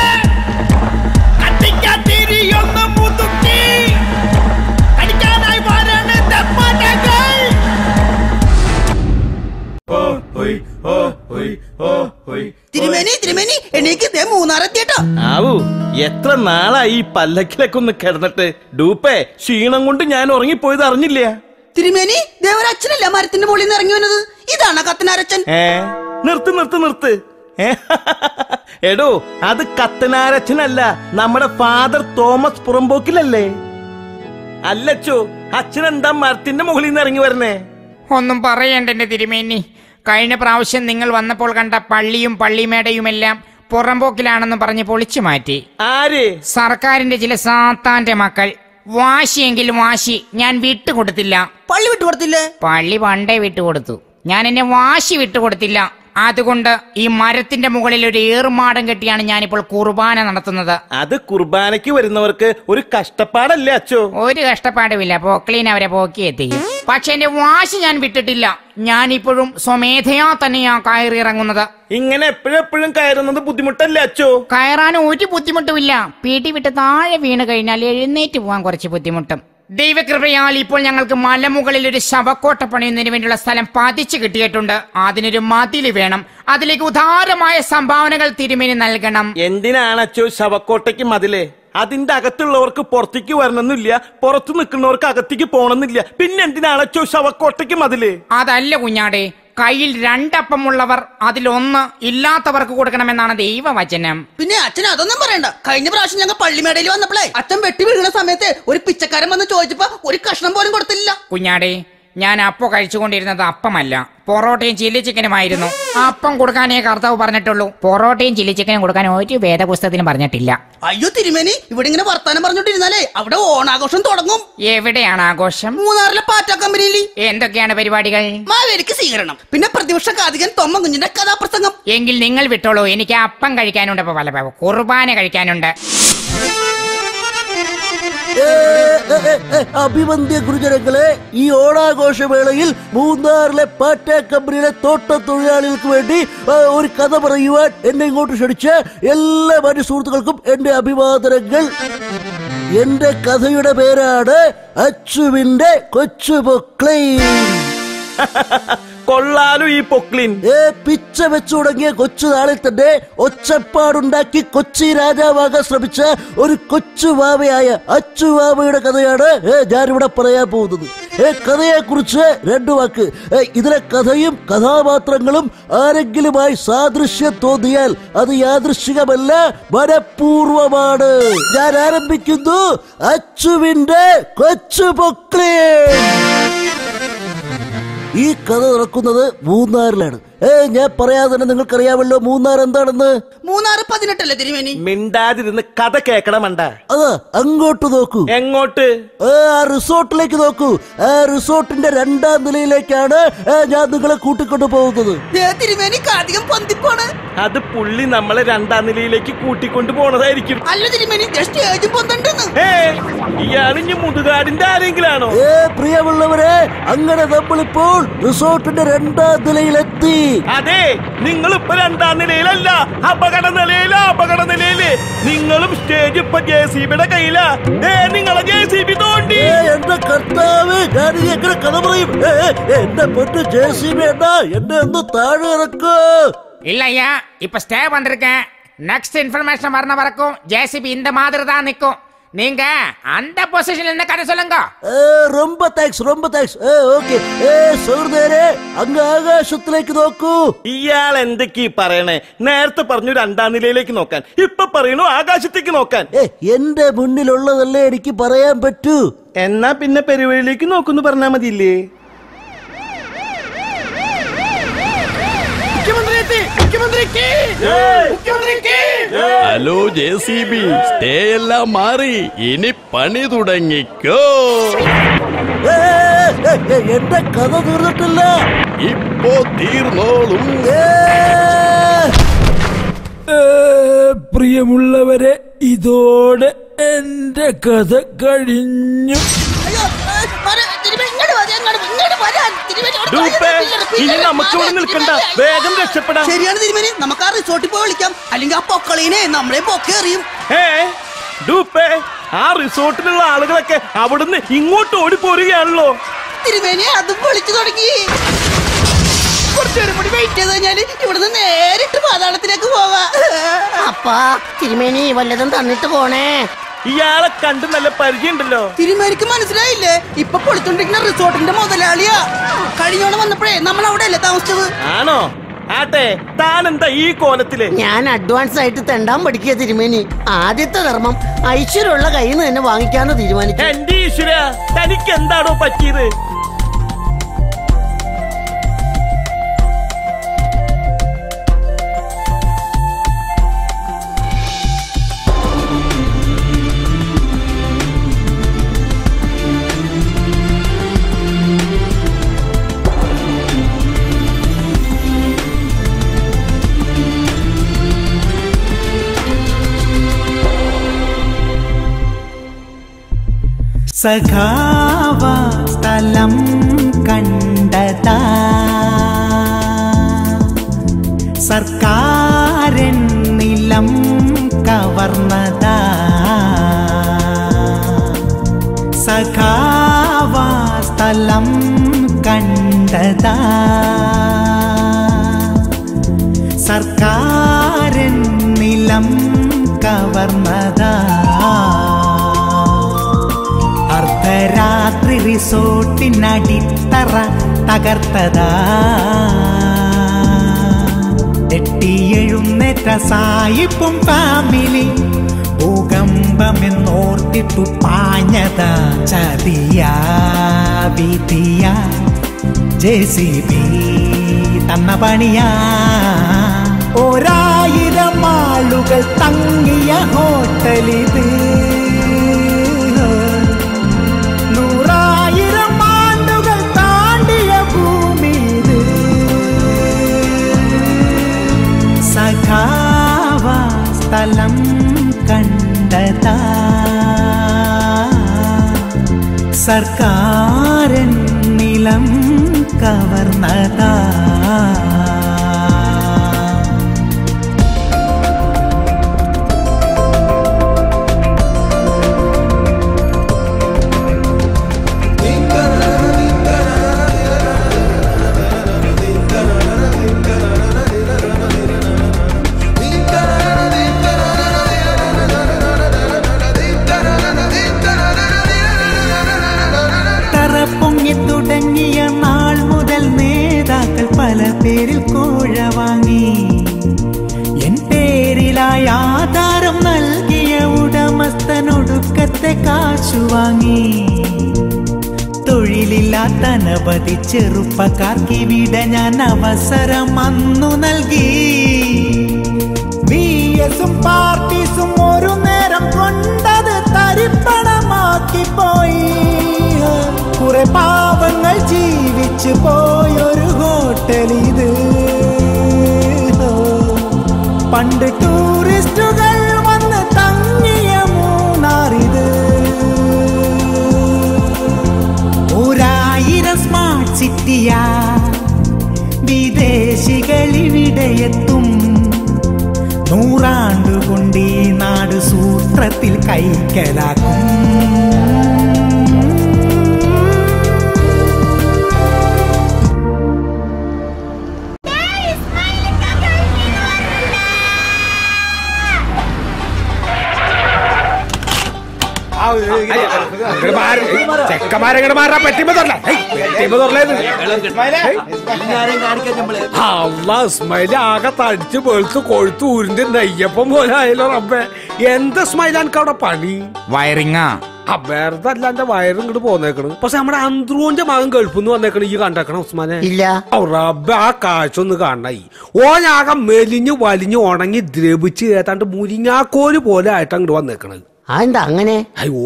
കത്തിക്കാത്തിരിയൊന്ന് മുതുക്കി അടിക്കാനായി വരണ തപ്പടകൾ തിരുമേനി എനിക്ക് ദേ മൂന്നാറെത്തിയട്ടോ. ആവൂ എത്ര നാളായി ഈ പല്ലക്കിലൊക്കെ ഒന്ന് കിടന്നിട്ട്. ഡൂപ്പേ ക്ഷീണം കൊണ്ട് ഞാൻ ഉറങ്ങിപ്പോയത് അറിഞ്ഞില്ല. തിരുമേനി ദേവരച്ഛനല്ല മരത്തിന്റെ മുകളിൽ നിന്ന് ഇറങ്ങി വന്നത്. ഇതാണ് കത്തനാരച്ഛൻ. നിർത്ത് എടോ അത് കത്തനാരച്ഛനല്ല, നമ്മുടെ ഫാദർ തോമസ് പുറമ്പോക്കിലല്ലേ. അല്ലച്ചോ അച്ഛനെന്താ മരത്തിന്റെ മുകളിൽ നിന്ന് ഇറങ്ങി വരണേ? ഒന്നും പറയണ്ട എന്റെ തിരുമേനി. കഴിഞ്ഞ പ്രാവശ്യം നിങ്ങൾ വന്നപ്പോൾ കണ്ട പള്ളിയും പള്ളിമേടയുമെല്ലാം പുറമ്പോക്കിലാണെന്ന് പറഞ്ഞ് പൊളിച്ചു മാറ്റി. ആര്? സർക്കാരിന്റെ ചില സാത്താന്റെ മക്കൾ. വാശിയെങ്കിലും വാശി ഞാൻ വിട്ടുകൊടുത്തില്ല. പള്ളി വിട്ടുകൊടുത്തില്ലേ? പള്ളി പണ്ടേ വിട്ടുകൊടുത്തു. ഞാൻ എന്നെ വാശി വിട്ടുകൊടുത്തില്ല. അതുകൊണ്ട് ഈ മരത്തിന്റെ മുകളിൽ ഒരു ഏറുമാടം കെട്ടിയാണ് ഞാനിപ്പോൾ കുർബാന നടത്തുന്നത്. അത് കുർബാനയ്ക്ക് വരുന്നവർക്ക് ഒരു കഷ്ടപ്പാടല്ലേ അച്ചോ? ഒരു കഷ്ടപ്പാടുമില്ല, പൊക്ലീൻ അവരെ പോക്കി എത്തിക്കും. പക്ഷെ എന്റെ വാശി ഞാൻ വിട്ടിട്ടില്ല. ഞാനിപ്പോഴും സ്വമേധയാ തന്നെയാ കയറി ഇറങ്ങുന്നത്. ഇങ്ങനെ എപ്പോഴെപ്പോഴും കയറുന്നത് ബുദ്ധിമുട്ടല്ലേ അച്ചോ? കയറാൻ ഒരു ബുദ്ധിമുട്ടുമില്ല. പീട്ടി വിട്ട് താഴെ വീണ് കഴിഞ്ഞാൽ എഴുന്നേറ്റ് പോകാൻ കുറച്ച് ബുദ്ധിമുട്ടും. ദൈവകൃപയാൽ ഇപ്പോൾ ഞങ്ങൾക്ക് മലമുകളിൽ ഒരു ശവക്കോട്ട പണിയുന്നതിന് വേണ്ടിയുള്ള സ്ഥലം പതിച്ചു കിട്ടിയിട്ടുണ്ട്. അതിനൊരു മതില് വേണം. അതിലേക്ക് ഉദാരമായ സംഭാവനകൾ തിരുമേനി നൽകണം. എന്തിനാണ് അച്ചോ ശവക്കോട്ടയ്ക്ക് മതില്? അതിന്റെ അകത്തുള്ളവർക്ക് പുറത്തേക്ക് വരണമെന്നില്ല, പുറത്തു നിൽക്കുന്നവർക്ക് അകത്തേക്ക് പോകണമെന്നില്ല. പിന്നെ എന്തിനാണ് അച്ചോ ശവക്കോട്ടയ്ക്ക് മതില്? അതല്ല കുഞ്ഞാടെ, കയ്യിൽ രണ്ടപ്പമുള്ളവർ അതിലൊന്ന് ഇല്ലാത്തവർക്ക് കൊടുക്കണമെന്നാണ് ദൈവവചനം. പിന്നെ അച്ഛൻ അതൊന്നും പറയണ്ട. കഴിഞ്ഞ പ്രാവശ്യം ഞങ്ങൾ പള്ളിമേടയിൽ വന്നപ്പോഴേ അച്ഛൻ വെട്ടി വീഴുന്ന സമയത്ത് ഒരു പിച്ചക്കാരൻ വന്ന് ചോദിച്ചപ്പോ ഒരു കഷ്ണം പോലും കൊടുത്തില്ല. കുഞ്ഞാടെ, ഞാൻ അപ്പോ കഴിച്ചുകൊണ്ടിരുന്നത് അപ്പമല്ല, പൊറോട്ടയും ചില്ലി ചിക്കനുമായിരുന്നു. അപ്പം കൊടുക്കാനേ കർത്താവ് പറഞ്ഞിട്ടുള്ളൂ. പൊറോട്ടയും ചില്ലി ചിക്കനും കൊടുക്കാൻ ഒരു വേദപുസ്തകത്തിനും പറഞ്ഞിട്ടില്ല. അയ്യോ തിരുമേനി, ഇവിടെ ഇങ്ങനെ വർത്താനം പറഞ്ഞോണ്ടിരുന്നാലേ അവിടെ ഓണാഘോഷം തുടങ്ങും. എവിടെയാണ് ആഘോഷം? മൂന്നാറിലെ പാറ്റ കമ്പനിയിൽ. എന്തൊക്കെയാണ് പരിപാടികൾ? മാവേലിക്ക് സ്വീകരണം, പിന്നെ പ്രതിപക്ഷ കാതികൻ തൊമ്മ കുഞ്ഞിന്റെ കഥാപ്രസംഗം. എങ്കിൽ നിങ്ങൾ വിട്ടോളൂ, എനിക്ക് അപ്പം കഴിക്കാനുണ്ട്, പല കുർബാന കഴിക്കാനുണ്ട്. അഭിവന്ദ്യ ഗുരുജനങ്ങളെ, ഈ ഓണാഘോഷവേളയിൽ മൂന്നാറിലെ പാറ്റ കമ്പനിയിലെ തോട്ട തൊഴിലാളികൾക്ക് വേണ്ടി ഒരു കഥ പറയുവാൻ എന്നെ ഇങ്ങോട്ട് ക്ഷണിച്ച എല്ലാ മാന്യ സുഹൃത്തുക്കൾക്കും എന്റെ അഭിവാദനങ്ങൾ. എന്റെ കഥയുടെ പേരാണ് അച്ചുവിന്റെ കൊച്ചു പൊക്ലീൻ. കൊള്ളാലു ഈ പൊക്ലീൻ. പിച്ച വെച്ചു തുടങ്ങിയ കൊച്ചു നാളിൽ തന്നെ ഒച്ചപ്പാടുണ്ടാക്കി കൊച്ചി രാജാവാകാൻ ശ്രമിച്ച ഒരു കൊച്ചു വാവയായ അച്ചുവാവയുടെ കഥയാണ് ഞാനിവിടെ പറയാൻ പോകുന്നത്. കഥയെ കുറിച്ച് രണ്ടു വാക്ക്. ഇതിലെ കഥയും കഥാപാത്രങ്ങളും ആരെങ്കിലുമായി സാദൃശ്യം തോന്നിയാൽ അത് യാദൃശ്ചികമല്ല, മനഃപൂർവമാണ്. ഞാൻ ആരംഭിക്കുന്നു അച്ചുവിന്റെ കൊച്ചു പൊക്ലീൻ. ഈ കഥ നടക്കുന്നത് മൂന്നാറിലാണ്. ഞാൻ പറയാതെ തന്നെ നിങ്ങൾക്കറിയാമല്ലോ മൂന്നാർ എന്താണെന്ന്. മൂന്നാർ 18 തിരുമേനി. മിണ്ടാതിരുന്ന് കഥ കേൾക്കണമണ്ട. അതാ അങ്ങോട്ട് നോക്കൂ. എങ്ങോട്ട്? ആ റിസോർട്ടിലേക്ക് നോക്കൂ. ആ റിസോർട്ടിന്റെ 2ാം നിലയിലേക്കാണ് ഞാൻ നിങ്ങളെ കൂട്ടിക്കൊണ്ടു പോകുന്നത്. തിരുമേനി അധികം പൊന്തിപ്പാണ്. അത് പുള്ളി നമ്മളെ 2ാം നിലയിലേക്ക് കൂട്ടിക്കൊണ്ടു പോണതായിരിക്കും. അല്ല തിരുമേനി, സ്റ്റേജ് പൊന്തണ്ടെന്ന്. ഇയാളിഞ്ഞ് മുതുകാടിന്റെ ആരെങ്കിലാണോ? പ്രിയമുള്ളവരെ, അങ്ങനെ നമ്മളിപ്പോൾ റിസോർട്ടിന്റെ 2ാം നിലയിലെത്തി. അതെ, നിങ്ങൾ ഇപ്പൊ 2ാം നിലയിലല്ല, അപകട നിലയിലാ. അപകട നിലയില് നിങ്ങളും സ്റ്റേജ് ഇപ്പൊ JCBയുടെ കയ്യിലാ. നിങ്ങളെ JCB തോണ്ടി. എന്റെ കർത്താവ്, ഞാൻ എങ്ങനെ കഥ പറയും? എന്റെ പൊന്നു JCB എന്നാ എന്നെ ഒന്ന് താഴെ ഇറക്കൂ. இல்லையா, இப்ப ஸ்டே வந்திருக்கேன். நெக்ஸ்ட் இன்ஃபர்மேஷன் வரணும் வரைக்கும் JCB இந்த மாதிரி தான் நிக்கும். நீங்க அந்த பொசிஷன்ல இருந்து கதை சொல்லுங்க. ரொம்ப താങ്ക്സ്, ரொம்ப താങ്ക്സ്. ഓക്കേ, സുഹൃത്തേ, അങ്ങ് ആകാശത്തിലേക്ക് നോക്കൂ. ഇയാൾ എന്തൊക്കെയാ പറയണേ? നേരത്തെ പറഞ്ഞു 2ാം നിലയിലേക്ക് നോക്കാൻ, ഇപ്പൊ പറയണു ആകാശത്തേക്ക് നോക്കാൻ. എന്റെ മുന്നിലുള്ളതല്ലേ എനിക്ക് പറയാൻ പറ്റൂ. എന്നാ പിന്നെ പെരുവഴിയിലേക്ക് നോക്കുന്നു പറഞ്ഞാ മതിയില്ലേ? ഹലോ JCB, സ്റ്റേ എല്ലാം മാറി, ഇനി പണി തുടങ്ങിക്കോ. എന്റെ കഥ തീർന്നിട്ടില്ല. ഇപ്പോ തീർന്നോളും. പ്രിയമുള്ളവരെ, ഇതോടെ എന്റെ കഥ കഴിഞ്ഞു. ഇനി നമുക്ക് ഇവിടെ നിൽക്കണ്ട, വേഗം രക്ഷപ്പെടാം. ശരിയാണ് തിരുമേനി, നമുക്ക് ആ റിസോർട്ടിൽ പോയി വിളിക്കാം. അല്ലെങ്കിൽ ആ പൊക്കളീനെ നമ്മളെ പൊക്കെറിയും. ഡൂപ്പേ, ആ റിസോർട്ടിലുള്ള ആളുകളൊക്കെ അവിടുന്ന് ഇങ്ങോട്ട് ഓടിപ്പോരുകയാണല്ലോ. തിരുമേനി അതും വിളിച്ചു തുടങ്ങി. കുറച്ചേരം കൂടി വെയിറ്റ് ചെയ്ത് കഴിഞ്ഞാല് ഇവിടുന്ന് നേരിട്ട് പാതാളത്തിലേക്ക് പോവാ. അപ്പാ തിരുമേനി വല്ലതും തന്നിട്ട് പോണേ. ഇയാളെ കണ്ട് നല്ല പരിചയമുണ്ടല്ലോ. തിരുമേനിക്ക് മനസ്സിലായില്ലേ? ഇപ്പൊ പൊളിച്ചോണ്ടിരിക്കുന്ന റിസോർട്ടിന്റെ മുതലാളിയാ. കഴിഞ്ഞോണം വന്നപ്പോഴേ നമ്മൾ അവിടെ അല്ലേ താമസിച്ചത്. ആണോ? ആട്ടെ, താനെന്താ ഈ കോലത്തില്? ഞാൻ അഡ്വാൻസ് ആയിട്ട് തെണ്ടാൻ പഠിക്കുക തിരുമേനി. ആദ്യത്തെ ധർമ്മം ഐശ്വര്യമുള്ള കയ്യിൽ നിന്ന് തന്നെ വാങ്ങിക്കാന്ന് തീരുമാനിച്ചു. എന്റെ ഈശ്വര, തനിക്ക് എന്താണോ പറ്റിയത്? സഖാവ സ്ഥലം കണ്ടതാ, സർക്കാരൻ നിലം കവർന്നതാ. സഖാവ സ്ഥലം കണ്ടതാ, സർക്കാരൻ നിലം കവർന്നതാ. അർദ്ധരാത്രി റിസോർട്ടിനടിത്തറ തകർത്തതാ, തെട്ടിയെഴുന്നേറ്റ സായിപ്പും ഫാമിലി ഭൂകമ്പമെന്നോർത്തിട്ടു പാഞ്ഞതാ. ചതിയാ വിധിയ JCB തന്ന പണിയാ. 1000 ആളുകൾ തങ്ങിയ ഹോട്ടലിത്, 100,000 ആണ്ടുകൾ താണ്ടിയ ഭൂമിത്. സഖാവ സ്ഥലം കണ്ടതാ, സർക്കാരൻ നിലം കവർന്നതാ. തുടങ്ങിയ നാൾ മുതൽ നേതാക്കൾ പല പേരിൽ കോഴ വാങ്ങി. എൻ പേരിലായി ആധാരം നൽകിയ ഉടമസ്ഥനൊടുക്കത്തെ കാശു വാങ്ങി. തൊഴിലില്ലാത്ത അനവധി ചെറുപ്പക്കാർക്ക് ഇവിടെ ഞാൻ അവസരം അന്നു നൽകി. VS-ഉം പാർട്ടീസും ഒരു നേരം കൊണ്ടത് തരിപ്പണമാക്കി പോയി. കുറെ പാവങ്ങൾ ജീവിച്ചു പോയൊരു ഹോട്ടലിത്. പണ്ട് ടൂറിസ്റ്റുകൾ വന്ന് തങ്ങിയ മൂന്നാറിത്. 1000 സ്മാർട്ട് സിറ്റിയാ, വിദേശികളിവിടെയെത്തും. 100 ആണ്ടുകൊണ്ട് ഈ നാട് സൂത്രത്തിൽ കൈക്കലാക്കും. സ്മൈല് ആകെ തടിച്ച് വെളുത്ത് കൊഴുത്ത് ഊരിന്റെ നെയ്യപ്പം പോലെ ആയല്ലോ റബ്ബേ. എന്താ സ്മൈലാൻക്ക് അവിടെ പണി? വയറിങ്ങാ. വെറുതെ അല്ല എന്റെ വയറും ഇങ്ങോട്ട് പോന്നേക്കണ്. പക്ഷെ നമ്മുടെ അന്ത്രൂന്റെ മകൻ ഗൾഫിന്ന് വന്നേക്കണ്. ഈ കണ്ടേക്കണം ഉസ്മാനെ? ഇല്ല. റബ്ബ ആ കാഴ്ച ഒന്ന് കാണായി. ഓനാകെ മെലിഞ്ഞു വലിഞ്ഞു ഉണങ്ങി ദ്രവിച്ച് ഏതാണ്ട് മുരിങ്ങാക്കോല് പോലെ ആയിട്ട് അങ്ങോട്ട് വന്നേക്കണത്. എന്താ അങ്ങനെ?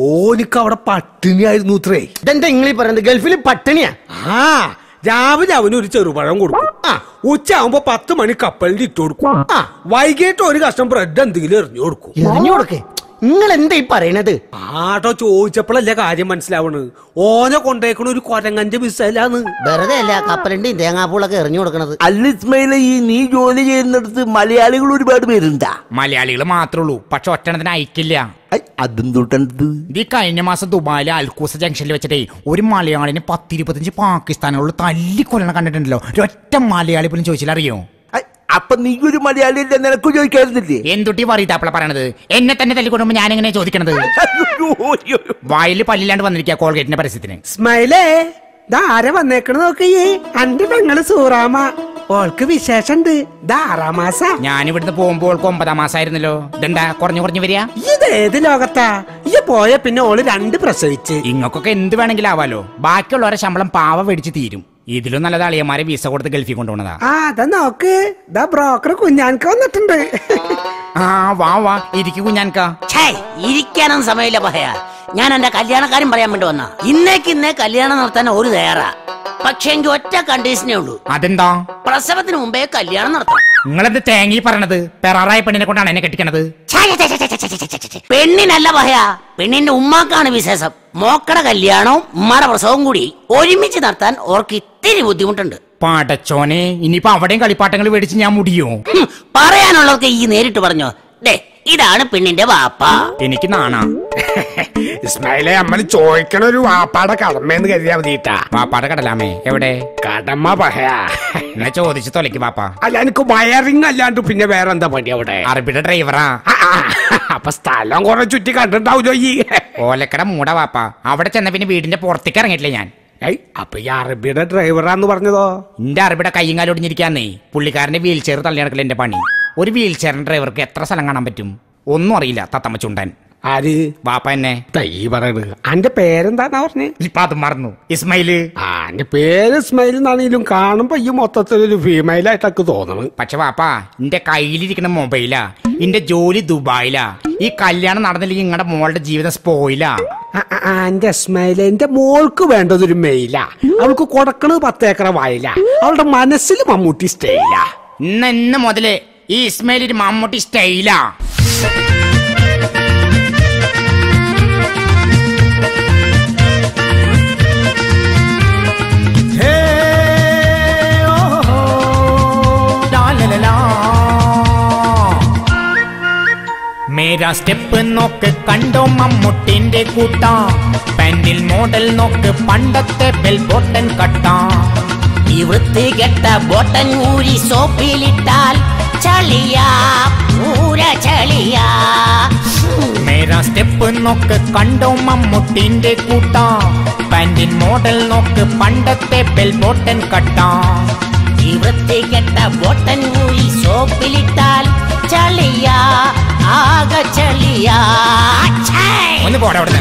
ഓനിക്ക് അവിടെ പട്ടിണിയായിരുന്നു ഇത്രേ. ഇതെന്താ ഇങ്ങളീ പറയുന്നത്? ഗൾഫിൽ പട്ടിണിയാ? ആ, രാവിലെ അവന് ഒരു ചെറുപഴം കൊടുക്കും. ഉച്ച ആവുമ്പോ 10 മണി കപ്പലിന്റെ ഇട്ട് കൊടുക്കും. വൈകിട്ട് ഒരു കഷ്ണം ബ്രെഡ് എന്തെങ്കിലും എറിഞ്ഞു കൊടുക്കും. എറിഞ്ഞു കൊടുക്കേ? നിങ്ങൾ എന്താ ഈ പറയണത്? ആട്ടോ ചോദിച്ചപ്പോഴല്ലേ കാര്യം മനസ്സിലാവണ്. ഓനെ കൊണ്ടേക്കണ ഒരു കൊരങ്ങഞ്ച മിസൈലാന്ന്. വെറുതെ അല്ല കപ്പലിന്റെ തേങ്ങാപ്പൂളൊക്കെ എറിഞ്ഞു കൊടുക്കണത്. അല്ല ഇസ്മയിലെ, ഈ നീ ജോലി ചെയ്യുന്നിടത്ത് മലയാളികൾ ഒരുപാട് പേരുണ്ടാ? മലയാളികൾ മാത്രമേ ഉള്ളൂ, പക്ഷെ ഒറ്റണത്തിന് അയക്കില്ല. അതെന്തുട്ടത്? ഈ കഴിഞ്ഞ മാസം ദുബായിലെ അൽക്കൂസ ജംഗ്ഷനിൽ വെച്ചിട്ടേ ഒരു മലയാളിനെ 10-25 പാകിസ്ഥാനുകളിൽ തല്ലിക്കൊല്ലണം കണ്ടിട്ടുണ്ടല്ലോ. ഒറ്റ മലയാളി പോലും ചോദിച്ചില്ല, അറിയോ? അപ്പൊ നീ ഒരു മലയാളി അല്ലേ, നിനക്ക് ചോദിക്കാറുന്നില്ലേ? എന്തുട്ടി പറയത്താപ്പള പറയണത്? എന്നെ തന്നെ തല്ലിക്കൊണ്ടുമ്പോ ഞാൻ എങ്ങനെ ചോദിക്കണത്? വായിൽ പല്ലില്ലാണ്ട് വന്നിരിക്കുക കോൾഗേറ്റിന്റെ പരസ്യത്തിന്. സ്മൈലേ, ആരെ വന്നേക്കണ നോക്കിയേ. അന്റെ പെങ്ങള് സൂറാമ, ഓൾക്ക് വിശേഷണ്ട്. 6 മാസ. ഞാൻ ഇവിടുന്ന് പോകുമ്പോ ഓൾക്ക് 9 മാസമായിരുന്നല്ലോ. ഇതെന്താ കുറഞ്ഞു വരിക? ഇതേത് ലോകത്താ? ഈ പോയ പിന്നെ ഓള് 2 പ്രസവിച്ച്. ഇങ്ങക്കൊക്കെ എന്ത് വേണമെങ്കിലും ആവാലോ. ബാക്കിയുള്ളവരെ ശമ്പളം പാവ മേടിച്ച് തീരും. ഇതിലും നല്ലത് അളിയന്മാരെ വിസ കൊടുത്ത് ഗൾഫിൽ കൊണ്ടുപോകുന്നതാ. അതാ നോക്ക്, ബ്രോക്കർ കുഞ്ഞാൻക വന്നിട്ടുണ്ട്. വാ ഇരിക്കു കുഞ്ഞാൻക. ഇരിക്കാനൊന്നും സമയമില്ല പഹയ. ഞാൻ എന്റെ കല്യാണക്കാരും പറയാൻ വേണ്ടി വന്ന. ഇന്നേ കല്യാണം നടത്താൻ ഒരു തയ്യാറാ. പക്ഷെ എനിക്ക് ഒറ്റ കണ്ടീഷനേ ഉള്ളൂ. അതെന്താ? പ്രസവത്തിന് മുമ്പേ കല്യാണം നടത്താം. നിങ്ങളെന്ത് തേങ്ങി പറഞ്ഞത്? പെറാറായ പെണ്ണിനെ കൊണ്ടാണ് എന്നെ കെട്ടിക്കണത്. പെണ്ണിനല്ല പഹയ, പെണ്ണിന്റെ ഉമ്മാക്കാണ് വിശേഷം. മോക്കടെ കല്യാണവും ഉമ്മാടെ പ്രസവവും കൂടി ഒരുമിച്ച് നടത്താൻ ഓർക്ക് ഇത്തിരി ബുദ്ധിമുട്ടുണ്ട്. പാടച്ചോനെ, ഇനിയിപ്പോ അവിടെയും കളിപ്പാട്ടങ്ങൾ മേടിച്ച് ഞാൻ മുടിയോ? പറയാനുള്ളവർക്ക് ഈ നേരിട്ട് പറഞ്ഞോ. ഇതാണ് പെണ്ണിന്റെ വാപ്പ. എനിക്ക് നാണാ. ഇസ്മായിലെ, നമ്മൾ ചോദിക്കണ ഒരു വാപ്പാടെ കടമയെന്ന് കരുതിയാ മതിട്ടാ. വാപ്പാടെ കടലാമേ എവിടെ? കടമ പഹയാ. എന്നെ ചോദിച്ചു തൊലക്ക് വാപ്പ. അല്ല, എനിക്ക് വയറിങ് അല്ലാണ്ട് പിന്നെ വേറെ എന്താ പണി അവിടെ? അറബിയുടെ ഡ്രൈവറാ. അപ്പൊ സ്ഥലം കുറെ ചുറ്റി കണ്ടിട്ടുണ്ടാവൂലോ ഈ ഓലക്കട മൂട വാപ്പ. അവിടെ ചെന്ന പിന്നെ വീടിന്റെ പുറത്തേക്ക് ഇറങ്ങിയിട്ടില്ല ഞാൻ. അപ്പൊ ഈ അറബിയുടെ ഡ്രൈവറാന്ന് പറഞ്ഞതോ? എന്റെ അറബിയുടെ കയ്യും കാലും ഒടിഞ്ഞിരിക്കാന്നേ. പുള്ളിക്കാരന്റെ വീൽ ചെയർ തള്ളി നടക്കില്ല എന്റെ പണി. ഒരു വീൽ ചെയറിന്റെ ഡ്രൈവർക്ക് എത്ര സ്ഥലം കാണാൻ പറ്റും? ഒന്നും അറിയില്ല തത്തമ്മ ചുണ്ടൻ. ആര്? വാപ്പ എന്നെ. ഈ പറയണത് അന്റെ പേരെന്താന്നാ പറഞ്ഞേ? ഇപ്പൊ അത് മറന്നു. ഇസ്മയില്. എന്റെ പേര് ഇസ്മയിൽ എന്നാണെങ്കിലും കാണുമ്പോ ഈ മൊത്തത്തിലൊരു ഫീമെയിലായിട്ടൊക്കെ തോന്നണം. പക്ഷെ വാപ്പ, എന്റെ കയ്യിലിരിക്കുന്ന മൊബൈലാ. എന്റെ ജോലി ദുബായിലാ. ഈ കല്യാണം നടന്നില്ലെങ്കിൽ നിങ്ങളുടെ മോളുടെ ജീവിതം സ്പോയിലാ. എന്റെ ഇസ്മയില്, എന്റെ മോൾക്ക് വേണ്ടതൊരു മെയിലാ. അവൾക്ക് കൊടുക്കണത് 10 ഏക്കർ വായില. അവളുടെ മനസ്സിൽ മമ്മൂട്ടി സ്റ്റൈലാ. ഇന്ന് മുതല് ഈ ഇസ്മയിൽ ഒരു മമ്മൂട്ടി സ്റ്റൈലാ. മേരാ സ്റ്റെപ്പ് നോക്ക് കണ്ടോ മമ്മൂട്ടിന്റെ കൂട്ടാ. പാൻറിൽ മോഡൽ നോക്ക് പണ്ടത്തെ ബെൽ ബോട്ടൻ കട്ടാ. ഈ വൃത്തികെട്ട ബോട്ടൻ ഊരി സോപ്പിലിട്ടാൽ ചളിയാ, പൂര ചളിയാ. മേരാ സ്റ്റെപ്പ് നോക്ക് കണ്ടോ മമ്മൂട്ടിന്റെ കൂട്ടാ. പാൻറിൻ മോഡൽ നോക്ക് പണ്ടത്തെ ബെൽ ബോട്ടൻ കട്ടാ. ഈ വൃത്തികെട്ട ബോട്ടൻ ഊരി സോപ്പിലിട്ടാൽ ചളിയാ, ആകെ ചളിയാ. ഒന്ന് പോടെ അവിടെ.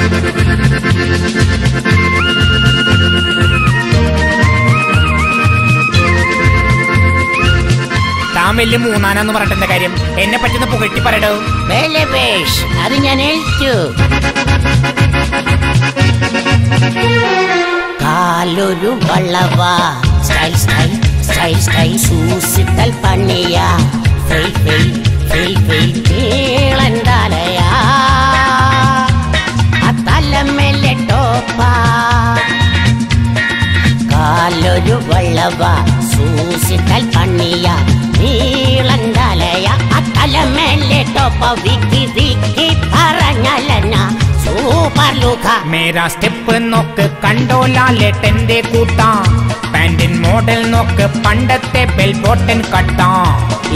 താൻ വലിയ മൂന്നാനെന്ന് പറഞ്ഞിട്ടെന്താ കാര്യം? എന്നെ പറ്റുന്ന പുകഴ്ത്തി പറയടോ. അത് ഞാൻ ഏൽച്ചു. കാലൊരു വള്ളവാ, സ്റ്റൈൽ സ്റ്റൈൽ സ്റ്റൈൽ സ്റ്റൈൽ സൂസിട്ടൽ പണിയാ. നീളണ്ടാലയാ, തലമേലെ ടോപ്പാ. കാലൊരു വള്ളവാ, സൂസിട്ടൽ പണിയാ. നീളണ്ടാലയാ, തലമേലെ ടോപ്പ. വിക്കി വിക്കി പറഞ്ഞാലന സൂപ്പർ ലുക. മേരാ സ്റ്റെപ്പ് നോക്ക് കണ്ടോ ലാലേട്ടന്റെ കൂട്ടാ. പാൻറിൻ മോഡൽ നോക്ക് പണ്ടത്തെ ബെൽ ബോട്ടൻ കട്ടാ.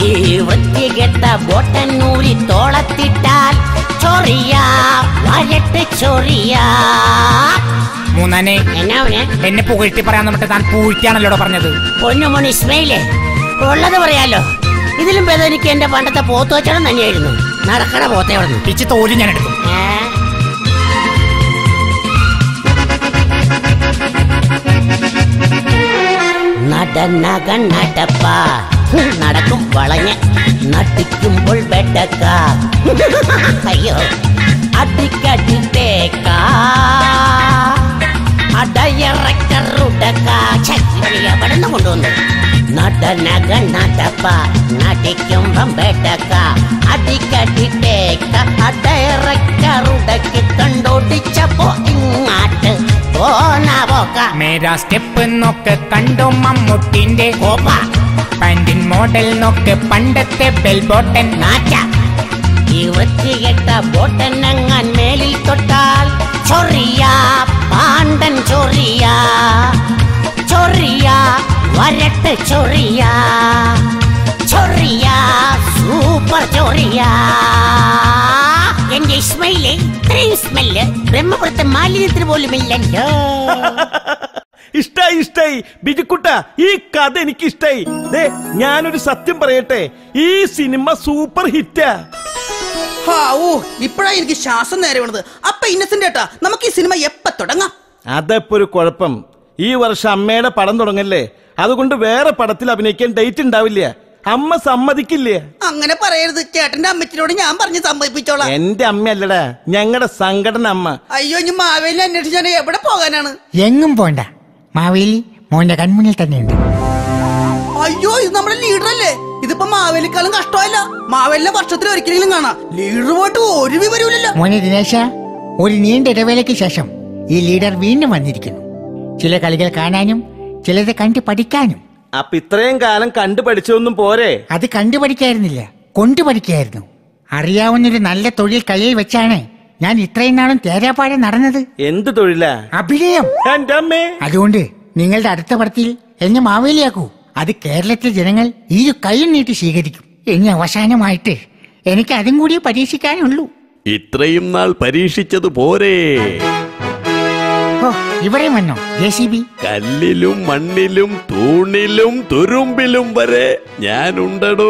ഈ വൃത്തികെട്ട ബോട്ടൻ ഊരി തോളത്തിട്ടാൽ ചൊറിയാ, വരട്ട് ചൊറിയാ. മൂന്നാനെ, എന്നെ പുകഴ്ത്തി പറയാൻ നമ്മട്ട് താൻ പൂഴ്ത്തിയാണല്ലോ പറഞ്ഞത്. പൊന്നുമോൻ ഇസ്മയിലേ, ഉള്ളത് പറയാലോ. ഇതിലും ഭേദം എനിക്ക് എന്റെ പണ്ടത്തെ പോത്ത് വെച്ചണം തന്നെയായിരുന്നു. നടക്കണ പോത്തേ വന്നു പിച്ച് തോല് ഞാൻ എടുക്കും. നടപ്പ നടക്കും വളഞ്ഞ്, നട്ടിക്കുമ്പോൾ വെട്ടക്ക. അയ്യോ, അടിക്കടി തേക്ക, അടയറക്കറുടക്ക. കൊണ്ടുവന്നു. നടനക നടപ്പ നടിക്കുമ്പം ബെടക്ക അടിക്കടിട്ടേക്ക ഡയറക്ടറുടക്കി കണ്ടോടിച്ചപ്പോ ഇങ്ങാട്ട് പോന്ന പോക്ക. മേരാ സ്റ്റെപ്പ് നോക്ക് കണ്ടു മമ്മൂട്ടിന്റെ കോപ്പ. പാന്റിൻ മോഡൽ നോക്ക് പണ്ടത്തെ ബെൽ ബോട്ടൻ നാറ്റ. ഈ വൃത്തികെട്ട ബോട്ടനങ്ങാൻ മേലിൽ തൊട്ടാൽ ചൊറിയാ പാണ്ടൻ ചൊറിയാ ചൊറിയാ വരട്ട് ചൊറിയാ ചൊറിയാ സൂപ്പർ ചൊറിയാ. എന്റെ ഇസ്മയിലെ ഇത്രയും സ്മെല്ല് ബ്രഹ്മപുരത്തെ മാലിന്യത്തിന് പോലും ഇല്ലല്ലോ. ഇഷ്ടായി ഇഷ്ടായി ബിജുക്കുട്ട, ഈ കഥ എനിക്ക് ഇഷ്ടായി. ഞാനൊരു സത്യം പറയട്ടെ, ഈ സിനിമ സൂപ്പർ ഹിറ്റാ. ഇപ്പഴാ എനിക്ക് ശ്വാസം നേരെ വീണത്. അപ്പൊ ഇന്നസെന്റ് ഏട്ടാ, നമുക്ക് ഈ സിനിമ എപ്പ തുടങ്ങാം? അതെപ്പോ ഒരു കുഴപ്പം. ഈ വർഷം അമ്മയുടെ പടം തുടങ്ങല്ലേ, അതുകൊണ്ട് വേറെ പടത്തിൽ അഭിനയിക്കാൻ ഡേറ്റ് ഉണ്ടാവില്ല. അമ്മ സമ്മതിക്കില്ലേ? അങ്ങനെ പറയരുത്. ചേട്ടന്റെ അമ്മച്ചിനോട് ഞാൻ പറഞ്ഞ് സമ്മതിപ്പിച്ചോളാം. എന്റെ അമ്മയല്ലടാ, ഞങ്ങളുടെ സംഘടന അമ്മ. അയ്യോ, ഇനി മാവേലി അന്വേഷിച്ച് ഞാൻ എവിടെ പോകാനാണ്? എങ്ങും പോണ്ട, മാവേലി മോന്റെ കൺമുന്നിൽ തന്നെയുണ്ട്. അയ്യോ, ഇത് നമ്മുടെ ലീഡറല്ലേ? ഇതിപ്പോ മാവേലിക്കാളും കഷ്ടമല്ല. മാവേലിനെ വർഷത്തിൽ ഒരിക്കലും കാണാം, ലീഡറുമായിട്ട് ഒരു വിവരമില്ലല്ലോ. മോനെ ദിനേശ, ഒരു നീണ്ട ഇടവേളയ്ക്ക് ശേഷം ഈ ലീഡർ വീണ്ടും വന്നിരിക്കുന്നു. ചില കളികൾ കാണാനും ചിലത് കണ്ടു പഠിക്കാനും. അപ്പൊ ഇത്രയും കാലം കണ്ടു പഠിച്ചൊന്നും പോരെ? അത് കണ്ടു പഠിക്കായിരുന്നില്ല, കൊണ്ടു പഠിക്കായിരുന്നു. അറിയാവുന്നൊരു നല്ല തൊഴിൽ കയ്യിൽ വെച്ചാണ് ഞാൻ ഇത്രയും നാളും തേരാപ്പാടെ നടന്നത്. എന്ത് തൊഴിലാ? അഭിനയം. അതുകൊണ്ട് നിങ്ങളുടെ അടുത്ത പടത്തിൽ എന്നെ മാവേലിയാക്കൂ. അത് കേരളത്തിലെ ജനങ്ങൾ ഈ കൈയും നീട്ടി സ്വീകരിക്കും. ഇനി അവസാനമായിട്ട് എനിക്ക് അതും കൂടി പരീക്ഷിക്കാനുള്ളൂ. ഇത്രയും നാൾ പരീക്ഷിച്ചത് പോരെ? ഇവിടെ വന്നോ JCB? കല്ലിലും മണ്ണിലും തൂണിലും തുരുമ്പിലും വരെ ഞാനുണ്ടടോ.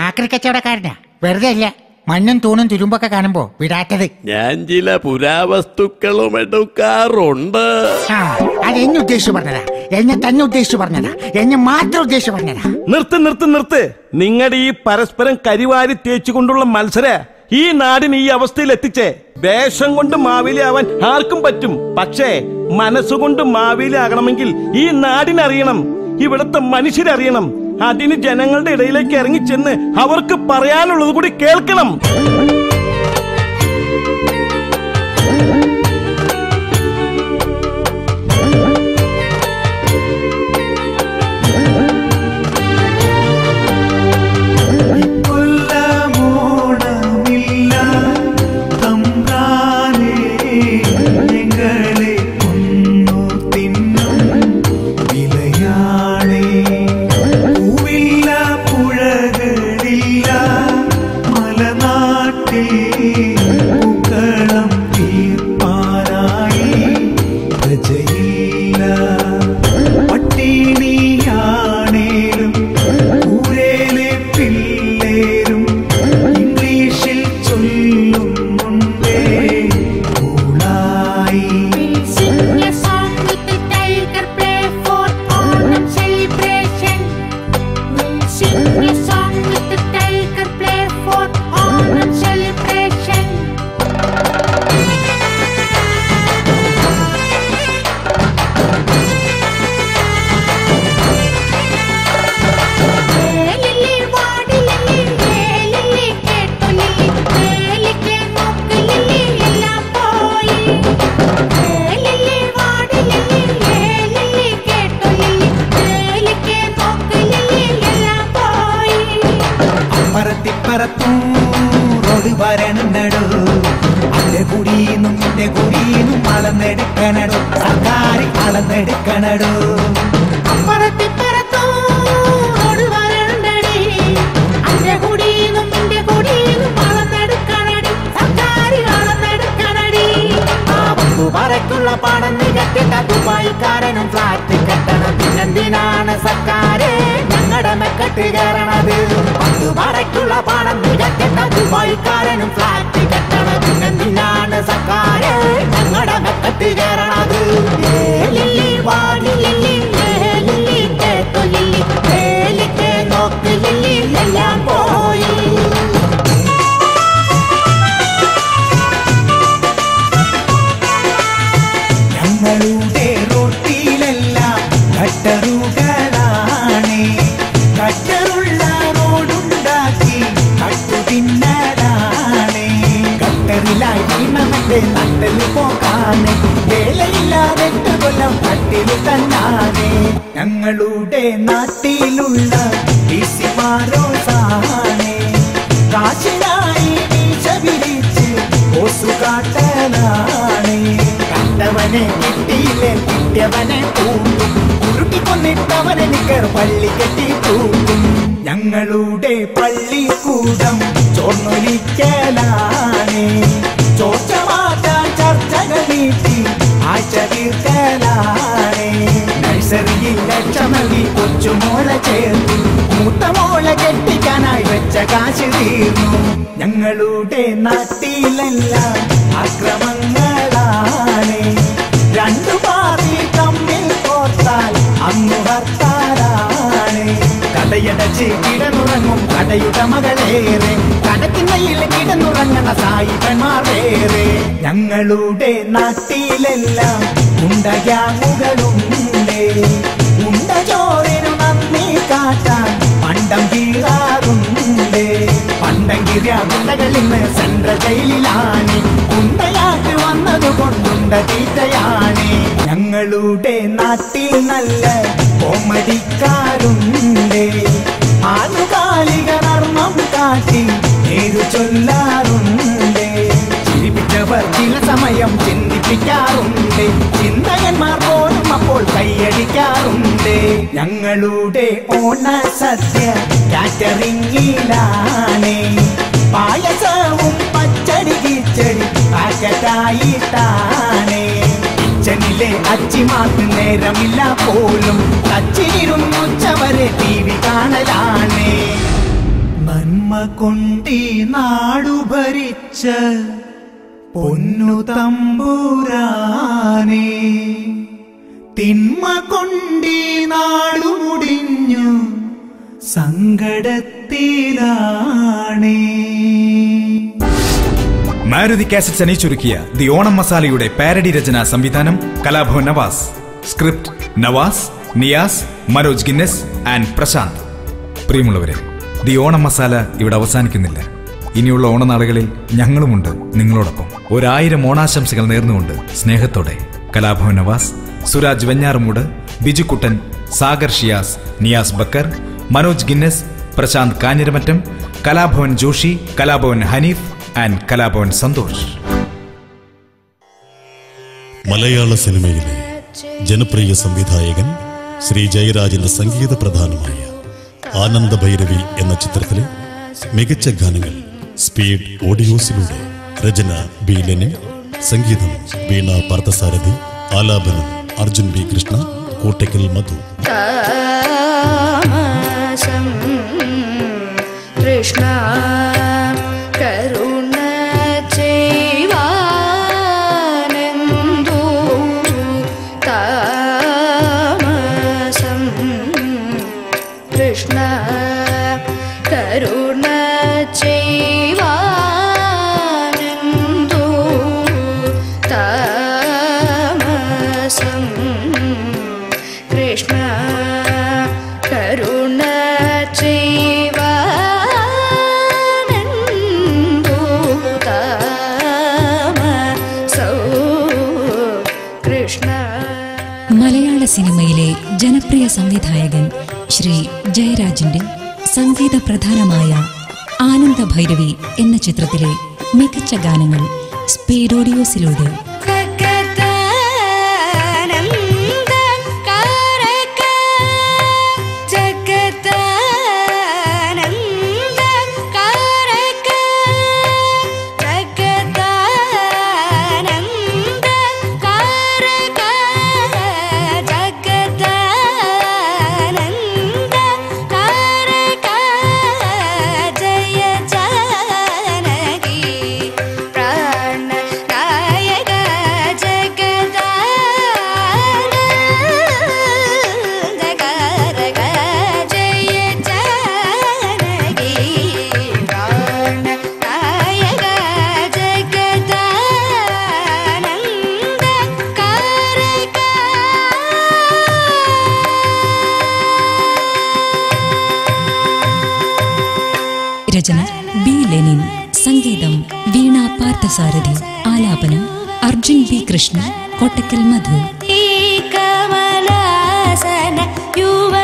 ആക്രി കച്ചവടക്കാരനാ, വെറുതെ അല്ല മണ്ണും തൂണും തുരുമ്പൊക്കെ കാണുമ്പോ വിടാത്തത്. ഞാൻ ചില പുരാവസ്തുക്കളും എടുക്കാറുണ്ട്. അതെന്നെ ഉദ്ദേശിച്ചു പറഞ്ഞതാ, എന്നെ തന്നെ ഉദ്ദേശിച്ചു പറഞ്ഞതാ, എന്നെ മാത്രം ഉദ്ദേശിച്ചു പറഞ്ഞതാ. നിർത്ത് നിർത്ത് നിർത്ത്. നിങ്ങളുടെ ഈ പരസ്പരം കരിവാരി തേച്ചുകൊണ്ടുള്ള മത്സര ഈ നാടിന് ഈ അവസ്ഥയിൽ എത്തിച്ചേ. വേഷം കൊണ്ട് മാവേലി ആവാൻ ആർക്കും പറ്റും, പക്ഷേ മനസ്സുകൊണ്ട് മാവേലി ആകണമെങ്കിൽ ഈ നാടിനറിയണം, ഇവിടുത്തെ മനുഷ്യരറിയണം. അതിന് ജനങ്ങളുടെ ഇടയിലേക്ക് ഇറങ്ങിച്ചെന്ന് അവർക്ക് പറയാനുള്ളത് കൂടി കേൾക്കണം. ദുബായിക്കാരനും ഫ്ലാറ്റ് കെട്ടണം. പിന്നെന്തിനാണ് സർക്കാര് ഞങ്ങളുടെ മെക്കെട്ട് കയറണത്? പത്തുപാടയ്ക്കുള്ള പാടം നികക്കെട്ട ദുബായിക്കാരനും ഫ്ലാറ്റ് കെട്ടണം. പിന്നെന്തിനാണ് സർക്കാര് ഞങ്ങളുടെ മെക്കെട്ട് കയറണത്? ലില്ലി വാടി ലില്ലി ലില്ലി കേട്ടു ലില്ലി വേലിക്ക് നോക്ക് ലില്ലി എല്ലാം പോയി. ഞങ്ങളുടെ റോട്ടിലെല്ലാം ഘട്ടറുകളായി പോകാതെ നട്ടല് പോകാതെ വേലയില്ലാതെ 8 കൊല്ലം കട്ടില് തന്നാനെ ഞങ്ങളുടെ നാട്ടിലുള്ള ഈസിമാരോസാനെ കാശിനായി വീഴ്ച വിരിച്ച് ഓസുകാട്ടനാണ് കണ്ടവനെ കിട്ടിയില്ലേ കിട്ടിയവനെ കൂട്ടും ഉരുട്ടിക്കൊന്നിട്ടവനെ നിക്കർ പള്ളി കെട്ടി തൂക്കും ഞങ്ങളുടെ പള്ളിക്കൂടം ചോർന്നൊലിക്കലാണ് ചോർച്ച മാറ്റാൻ ചർച്ചകൾ നീട്ടി ആഴ്ച തീർക്കലാണ് നഴ്സറിയിൽ ലക്ഷം നൽകി കൊച്ചുമോള ചേർന്നു മൂത്ത മോള കെട്ടിക്കാനായി വെച്ച കാശ് തീർന്നു ഞങ്ങളുടെ നാട്ടിലെല്ലാം അക്രമങ്ങളാണ് 2 പാർട്ടി തമ്മിൽ കോർത്താൽ അന്ന് ഹർത്താലാണ് കടയടച്ച് കിടന്നുറങ്ങും കടയുടെ മകളേറെ കടത്തിനയിൽ കിടന്നുറങ്ങണ സായിപ്പന്മാർ വേറെ ഞങ്ങളുടെ നാട്ടിലെല്ലാം ഉണ്ടയാമുകളുണ്ട് ഉണ്ട ചോറിനു നന്ദി കാട്ടാൻ പണ്ടം കീറാറുണ്ട് പണ്ടം കീറിയ ഗുണ്ടകൾ ഇന്ന് സെൻട്രൽ ജയിലിലാണ് ഉണ്ടയാട്ട് വന്നത് കൊണ്ടുണ്ട തീറ്റയാണ് ഞങ്ങളുടെ നാട്ടിൽ നല്ല കോമഡിക്കാരുണ്ട് ആനുകാലിക നർമ്മം കാട്ടി നേരു ചൊല്ലാറുണ്ട് ചിരിപ്പിച്ചവർ ചില സമയം ചിന്തിപ്പിക്കാറുണ്ട് ചിന്തകന്മാർ പോലും അപ്പോൾ കൈയടിക്കാറുണ്ട് ഞങ്ങളുടെ ഓണ സദ്യ കാറ്ററിംഗിലാണ് പായസവും പച്ചടി കിച്ചടി പാക്കറ്റായിട്ടാണ് കിച്ചണിലെ അച്ചിമാർക്ക് നേരമില്ല പോലും കച്ചിരുന്നുച്ചവരെ TV കാണലാണ് നന്മ കൊണ്ടീ നാടു ഭരിച്ച പൊന്നു തമ്പുരാനെ തിന്മ കൊണ്ടീ നാടു മുടിഞ്ഞു സങ്കടത്തിലാണേ മാരുതി കാസറ്റ്സ് അണിയിച്ചൊരുക്കിയ ദി ഓണം മസാലയുടെ പാരഡി രചന സംവിധാനം Kalabhavan Navas. Script Navas, Niyas, Manoj Guinness and Prashanth. പ്രിയമുള്ളവരെ, ദി ഓണം മസാല ഇവിടെ അവസാനിക്കുന്നില്ല. ഇനിയുള്ള ഓണനാളുകളിൽ ഞങ്ങളുമുണ്ട് നിങ്ങളോടൊപ്പം. 1000 ഓണാശംസകൾ നേർന്നുകൊണ്ട് സ്നേഹത്തോടെ കലാഭവൻ നവാസ്, സുരാജ് വെഞ്ഞാറമൂട്, ബിജുക്കുട്ടൻ, സാഗർ ഷിയാസ്, നിയാസ് ബക്കർ, മനോജ് ഗിന്നസ്, പ്രശാന്ത് കാഞ്ഞിരമറ്റം, കലാഭവൻ ജോഷി, കലാഭവൻ ഹനീഫ് ആൻഡ് കലാഭവൻ സന്തോഷ്. മലയാള സിനിമയിലെ ജനപ്രിയ സംവിധായകൻ ശ്രീ ജയരാജന്റെ സംഗീത പ്രധാനമായ ആനന്ദഭൈരവി എന്ന ചിത്രത്തിലെ മികച്ച ഗാനങ്ങൾ സ്പീഡ് ഓഡിയോസിലൂടെ. രചന ബി ലെനിൻ, സംഗീതം വീണ പാർത്ഥസാരഥി, ആലാപനം അർജുൻ ബി കൃഷ്ണ, കോട്ടയ്ക്കൽ മധു. കൃഷ്ണ കരുണ ചെയ്വാനെന്തു താമസം കൃഷ്ണ കരുണ ചെയ്വാനെന്തു താമസം കൃഷ്ണ കരുണ മലയാള സിനിമയിലെ ജനപ്രിയ സംവിധായകൻ ശ്രീ ജയരാജന്റെ സംഗീത പ്രധാനമായ ആനന്ദഭൈരവി എന്ന ചിത്രത്തിലെ മികച്ച ഗാനങ്ങൾ സ്പീഡ് ഓഡിയോസിലൂടെ. നായക പാർത്ഥസാരഥി. ആലാപനം അർജുൻ ബി കൃഷ്ണ, കോട്ടക്കൽ മധു. കമലാസന യുവ